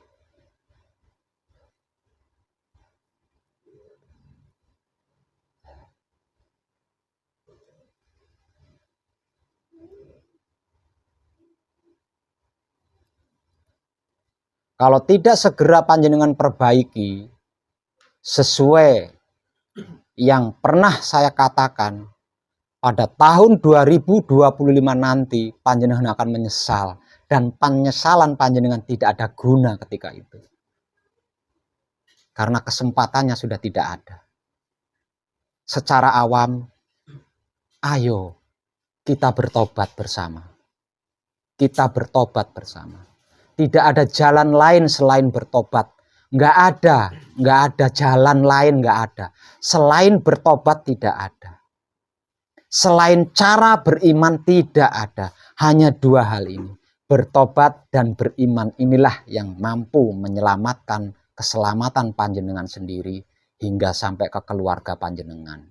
Kalau tidak segera panjenengan perbaiki sesuai yang pernah saya katakan, pada tahun 2025 nanti panjenengan akan menyesal, dan penyesalan panjenengan tidak ada guna ketika itu. Karena kesempatannya sudah tidak ada. Secara awam, ayo kita bertobat bersama. Kita bertobat bersama. Tidak ada jalan lain selain bertobat. Nggak ada jalan lain, nggak ada. Selain bertobat tidak ada. Selain cara beriman tidak ada. Hanya dua hal ini. Bertobat dan beriman, inilah yang mampu menyelamatkan keselamatan panjenengan sendiri hingga sampai ke keluarga panjenengan.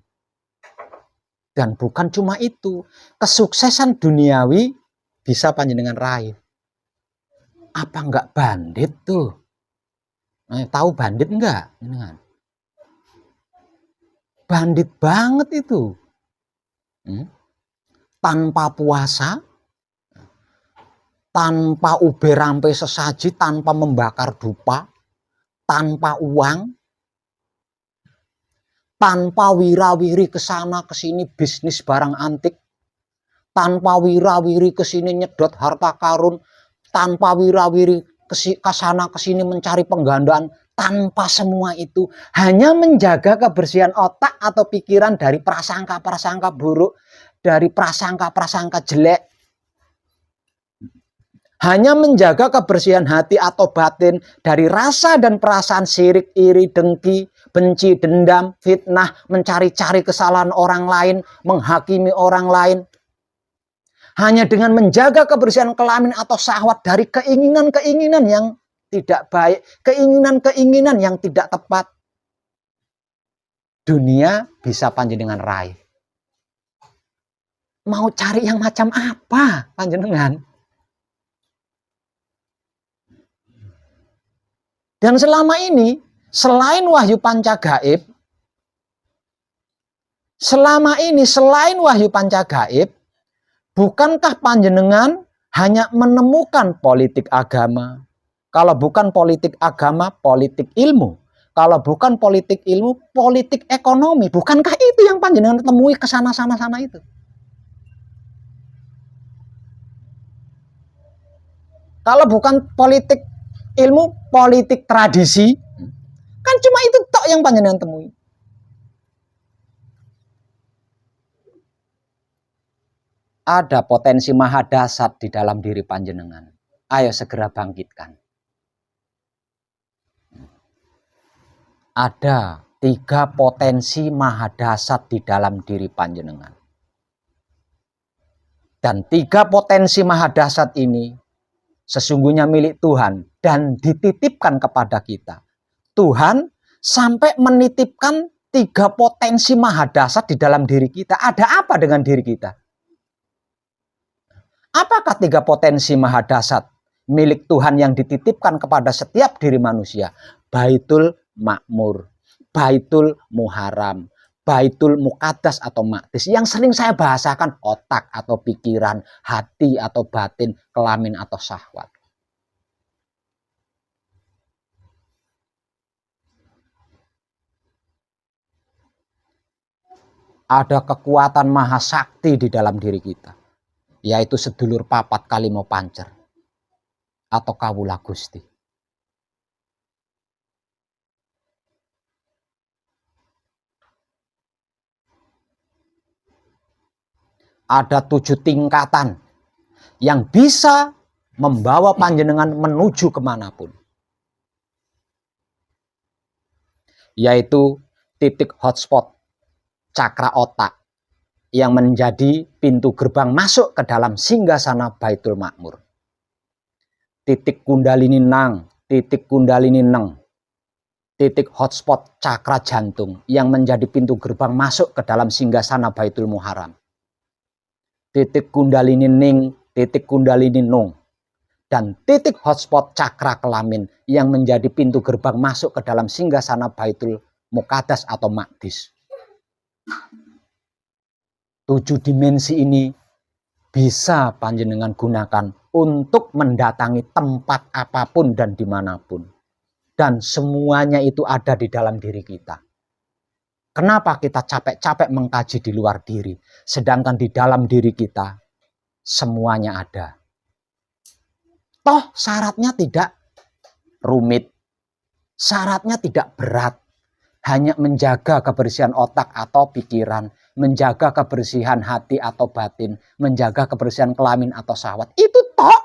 Dan bukan cuma itu, kesuksesan duniawi bisa panjenengan raih. Apa enggak bandit tuh? Tahu bandit enggak? Bandit banget itu. Tanpa puasa, tanpa ube rampe sesaji, tanpa membakar dupa, tanpa uang, tanpa wirawiri kesana kesini bisnis barang antik, tanpa wirawiri kesini nyedot harta karun, tanpa wirawiri kesana kesini mencari penggandaan, tanpa semua itu, hanya menjaga kebersihan otak atau pikiran dari prasangka-prasangka buruk, dari prasangka-prasangka jelek, hanya menjaga kebersihan hati atau batin dari rasa dan perasaan sirik, iri, dengki, benci, dendam, fitnah, mencari-cari kesalahan orang lain, menghakimi orang lain. Hanya dengan menjaga kebersihan kelamin atau syahwat dari keinginan-keinginan yang tidak baik, keinginan-keinginan yang tidak tepat, dunia bisa panjenengan raih. Mau cari yang macam apa panjenengan? Dan selama ini, selain wahyu panca gaib, selain wahyu panca gaib, bukankah panjenengan hanya menemukan politik agama? Kalau bukan politik agama, politik ilmu. Kalau bukan politik ilmu, politik ekonomi. Bukankah itu yang panjenengan temui ke sana sana itu? Kalau bukan politik ilmu, politik tradisi, kan cuma itu tok yang panjenengan temui. Ada potensi maha dasar di dalam diri panjenengan. Ayo segera bangkitkan. Ada 3 potensi maha dasar di dalam diri panjenengan. Dan 3 potensi maha dasar ini sesungguhnya milik Tuhan dan dititipkan kepada kita. Tuhan sampai menitipkan 3 potensi maha dasar di dalam diri kita. Ada apa dengan diri kita? Apakah 3 potensi maha dasar milik Tuhan yang dititipkan kepada setiap diri manusia? Baitul Makmur, Baitul Muharram, Baitul Muqaddas atau Maqdis. Yang sering saya bahasakan otak atau pikiran, hati atau batin, kelamin atau syahwat. Ada kekuatan maha sakti di dalam diri kita, yaitu sedulur papat kalimo pancer atau kawula Gusti. Ada 7 tingkatan yang bisa membawa panjenengan menuju kemanapun, yaitu titik hotspot cakra otak yang menjadi pintu gerbang masuk ke dalam singgasana Baitul Makmur. Titik kundalini nang, titik kundalini neng, titik hotspot cakra jantung yang menjadi pintu gerbang masuk ke dalam singgasana Baitul Muharram. Titik kundalini ning, titik kundalini nung, dan titik hotspot cakra kelamin yang menjadi pintu gerbang masuk ke dalam singgasana Baitul Muqaddas atau Maqdis. 7 dimensi ini bisa panjenengan gunakan untuk mendatangi tempat apapun dan dimanapun. Dan semuanya itu ada di dalam diri kita. Kenapa kita capek-capek mengkaji di luar diri, sedangkan di dalam diri kita semuanya ada. Toh syaratnya tidak rumit, syaratnya tidak berat, hanya menjaga kebersihan otak atau pikiran, menjaga kebersihan hati atau batin, menjaga kebersihan kelamin atau syahwat. Itu toh.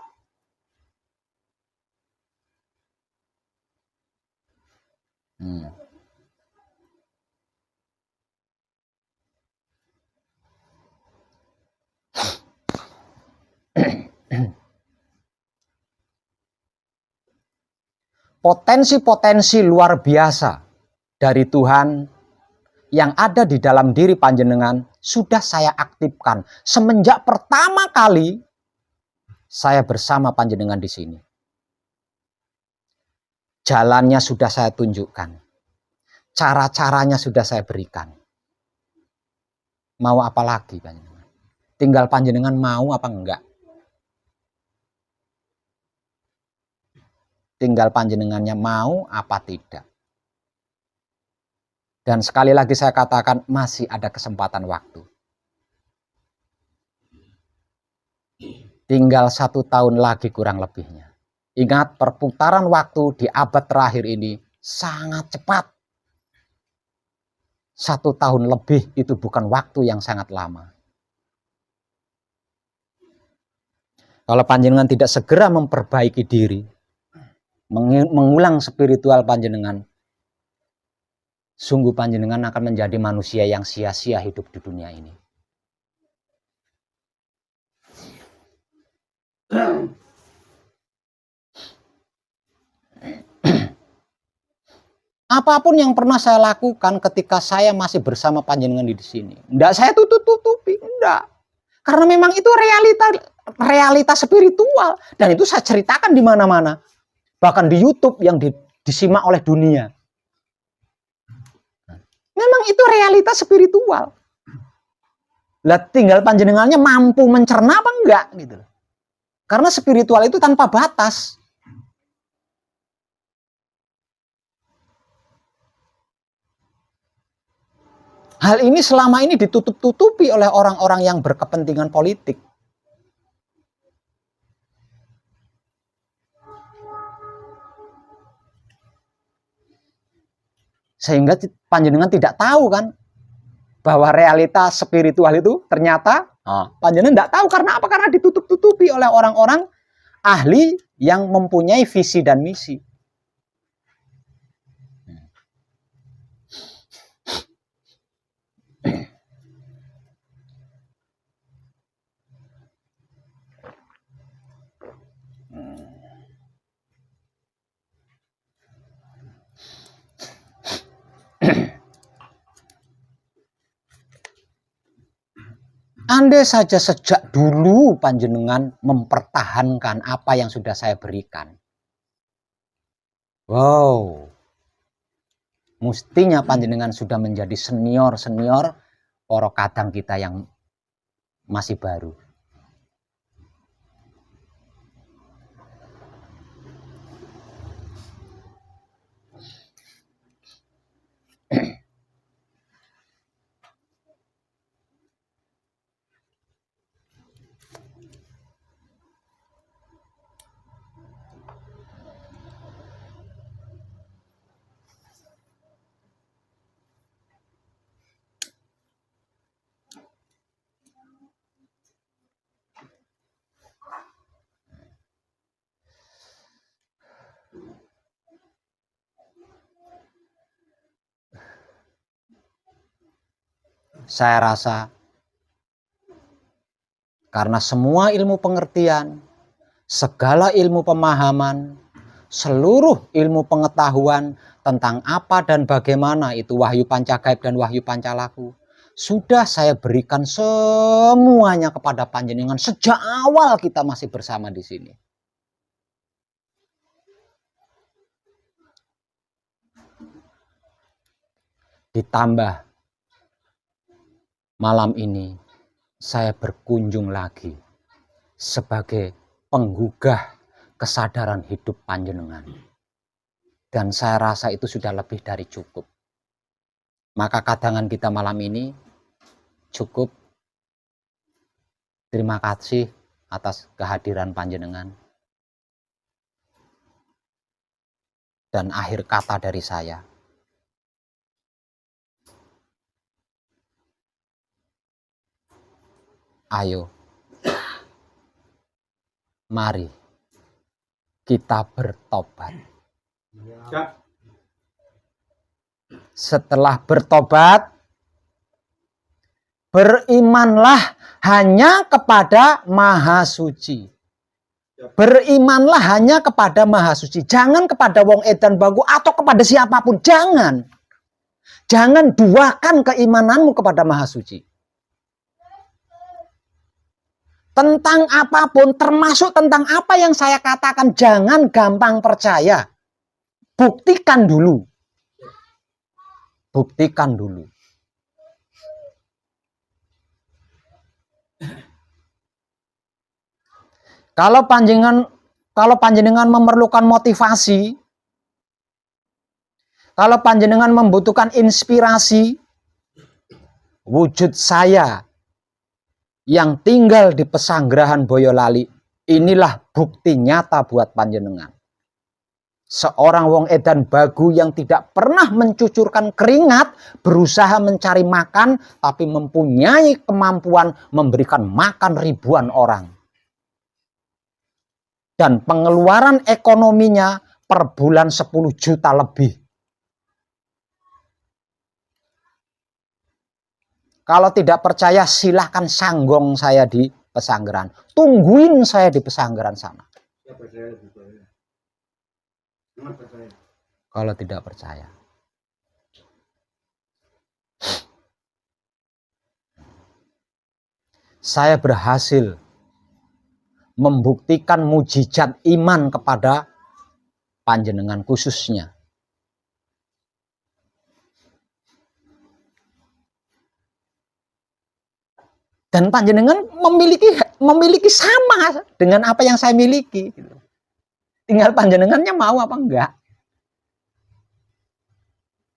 Potensi-potensi luar biasa dari Tuhan yang ada di dalam diri panjenengan sudah saya aktifkan semenjak pertama kali saya bersama panjenengan di sini. Jalannya sudah saya tunjukkan, cara-caranya sudah saya berikan. Mau apa lagi panjenengan? Tinggal panjenengan mau apa enggak? Tinggal panjenengannya mau apa tidak. Dan sekali lagi saya katakan masih ada kesempatan waktu. Tinggal 1 tahun lagi kurang lebihnya. Ingat, perputaran waktu di abad terakhir ini sangat cepat. 1 tahun lebih itu bukan waktu yang sangat lama. Kalau panjenengan tidak segera memperbaiki diri, mengulang spiritual panjenengan, sungguh panjenengan akan menjadi manusia yang sia-sia hidup di dunia ini. Apapun yang pernah saya lakukan ketika saya masih bersama panjenengan di sini, enggak saya tutup-tutupi, enggak. Karena memang itu realita spiritual dan itu saya ceritakan di mana-mana. Bahkan di YouTube yang disimak oleh dunia. Memang itu realita spiritual. Lah tinggal panjenengannya mampu mencerna apa enggak gitu. Karena spiritual itu tanpa batas. Hal ini selama ini ditutup-tutupi oleh orang-orang yang berkepentingan politik. Sehingga panjenengan tidak tahu kan bahwa realitas spiritual itu ternyata panjenengan tidak tahu karena apa? Karena ditutup-tutupi oleh orang-orang ahli yang mempunyai visi dan misi. Andai saja sejak dulu panjenengan mempertahankan apa yang sudah saya berikan. Wow. Mestinya panjenengan sudah menjadi senior-senior para kadang kita yang masih baru. Saya rasa karena semua ilmu pengertian, segala ilmu pemahaman, seluruh ilmu pengetahuan tentang apa dan bagaimana itu wahyu pancagaib dan wahyu pancalaku sudah saya berikan semuanya kepada panjenengan sejak awal kita masih bersama di sini. Ditambah malam ini saya berkunjung lagi sebagai penggugah kesadaran hidup panjenengan. Dan saya rasa itu sudah lebih dari cukup. Maka kadangan kita malam ini cukup. Terima kasih atas kehadiran panjenengan. Dan akhir kata dari saya. Ayo, mari kita bertobat. Setelah bertobat, berimanlah hanya kepada Maha Suci. Berimanlah hanya kepada Maha Suci. Jangan kepada wong edan bagu atau kepada siapapun. Jangan. Jangan duakan keimananmu kepada Maha Suci. Tentang apapun, termasuk tentang apa yang saya katakan, jangan gampang percaya. Buktikan dulu. Buktikan dulu. Kalau panjenengan memerlukan motivasi, kalau panjenengan membutuhkan inspirasi, wujud saya yang tinggal di Pesanggerahan Boyolali, inilah bukti nyata buat panjenengan. Seorang wong edan bagu yang tidak pernah mencucurkan keringat, berusaha mencari makan, tapi mempunyai kemampuan memberikan makan ribuan orang. Dan pengeluaran ekonominya per bulan 10 juta lebih. Kalau tidak percaya silahkan sanggong saya di Pesanggerahan. Tungguin saya di Pesanggerahan sana. Kalau tidak percaya. Saya berhasil membuktikan mujizat iman kepada panjenengan khususnya. Dan panjenengan memiliki sama dengan apa yang saya miliki. Tinggal panjenengannya mau apa enggak.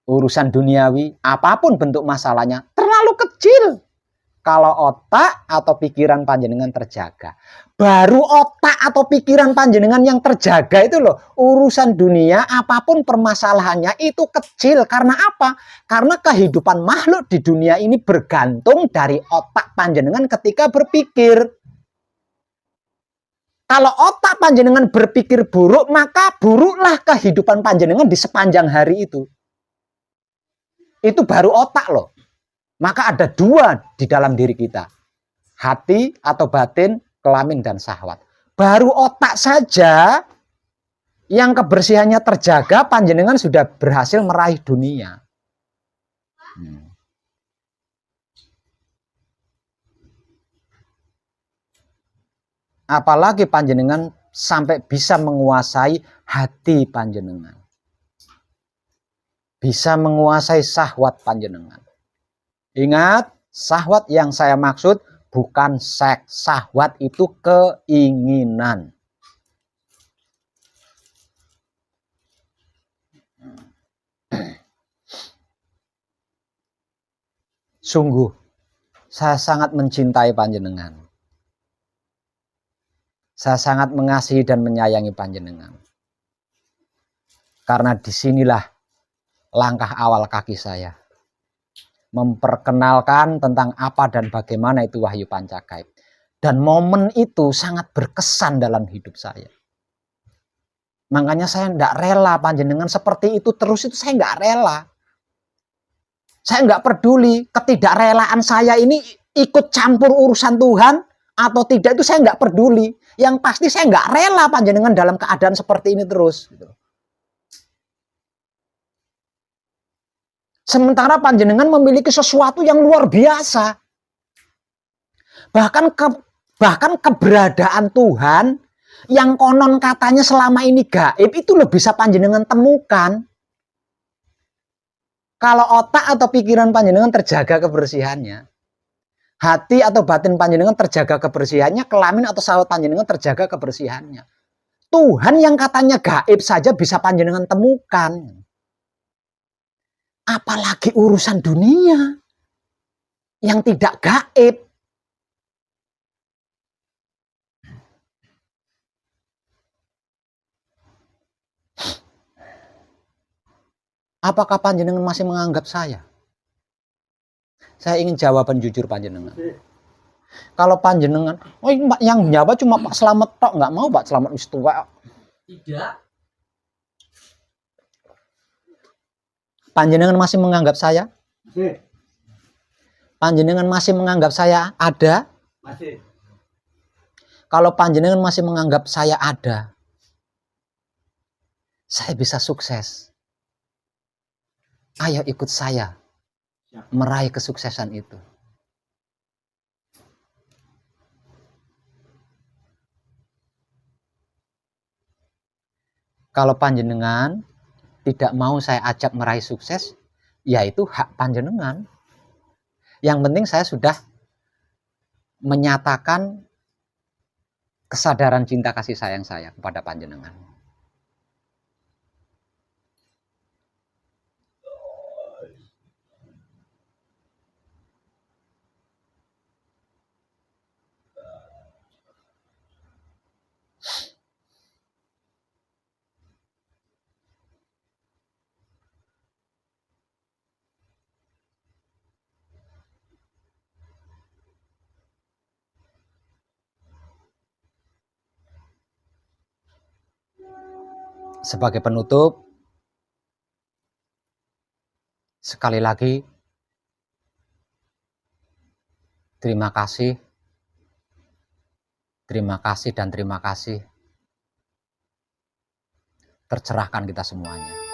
urusan duniawi, apapun bentuk masalahnya, terlalu kecil kalau otak atau pikiran panjenengan terjaga. Baru otak atau pikiran panjenengan yang terjaga itu loh, urusan dunia apapun permasalahannya itu kecil. Karena apa? Karena kehidupan makhluk di dunia ini bergantung dari otak panjenengan ketika berpikir. Kalau otak panjenengan berpikir buruk, maka buruklah kehidupan panjenengan di sepanjang hari itu. Itu baru otak loh. Maka ada dua di dalam diri kita. Hati atau batin, kelamin dan syahwat. Baru otak saja yang kebersihannya terjaga, panjenengan sudah berhasil meraih dunia. Apalagi panjenengan sampai bisa menguasai hati panjenengan. Bisa menguasai syahwat panjenengan. Ingat, syahwat yang saya maksud bukan seks. Syahwat itu keinginan. Sungguh, saya sangat mencintai panjenengan. Saya sangat mengasihi dan menyayangi panjenengan. Karena disinilah langkah awal kaki saya. Memperkenalkan tentang apa dan bagaimana itu wahyu pancagaib. Dan momen itu sangat berkesan dalam hidup saya. Makanya saya tidak rela panjenengan seperti itu terus, itu saya nggak rela. Saya nggak peduli ketidakrelaan saya ini ikut campur urusan Tuhan atau tidak, itu saya nggak peduli. Yang pasti saya nggak rela panjenengan dalam keadaan seperti ini terus. Sementara panjenengan memiliki sesuatu yang luar biasa. Bahkan keberadaan Tuhan yang konon katanya selama ini gaib itu lebih bisa panjenengan temukan. Kalau otak atau pikiran panjenengan terjaga kebersihannya. Hati atau batin panjenengan terjaga kebersihannya. Kelamin atau syahwat panjenengan terjaga kebersihannya. Tuhan yang katanya gaib saja bisa panjenengan temukan. Apalagi urusan dunia yang tidak gaib. Apakah panjenengan masih menganggap saya? Saya ingin jawaban jujur panjenengan. Kalau panjenengan, oh yang jawab cuma Pak Slamet tok, nggak mau Pak Slamet wis tua.
Tidak.
Panjenengan masih menganggap saya?
Masih.
Panjenengan masih menganggap saya ada?
Masih.
Kalau panjenengan masih menganggap saya ada, saya bisa sukses. Ayo ikut saya meraih kesuksesan itu. Kalau panjenengan tidak mau saya ajak meraih sukses, yaitu hak panjenengan. Yang penting saya sudah menyatakan kesadaran cinta kasih sayang saya kepada panjenengan. Sebagai penutup, sekali lagi, terima kasih, dan terima kasih. Tercerahkan kita semuanya.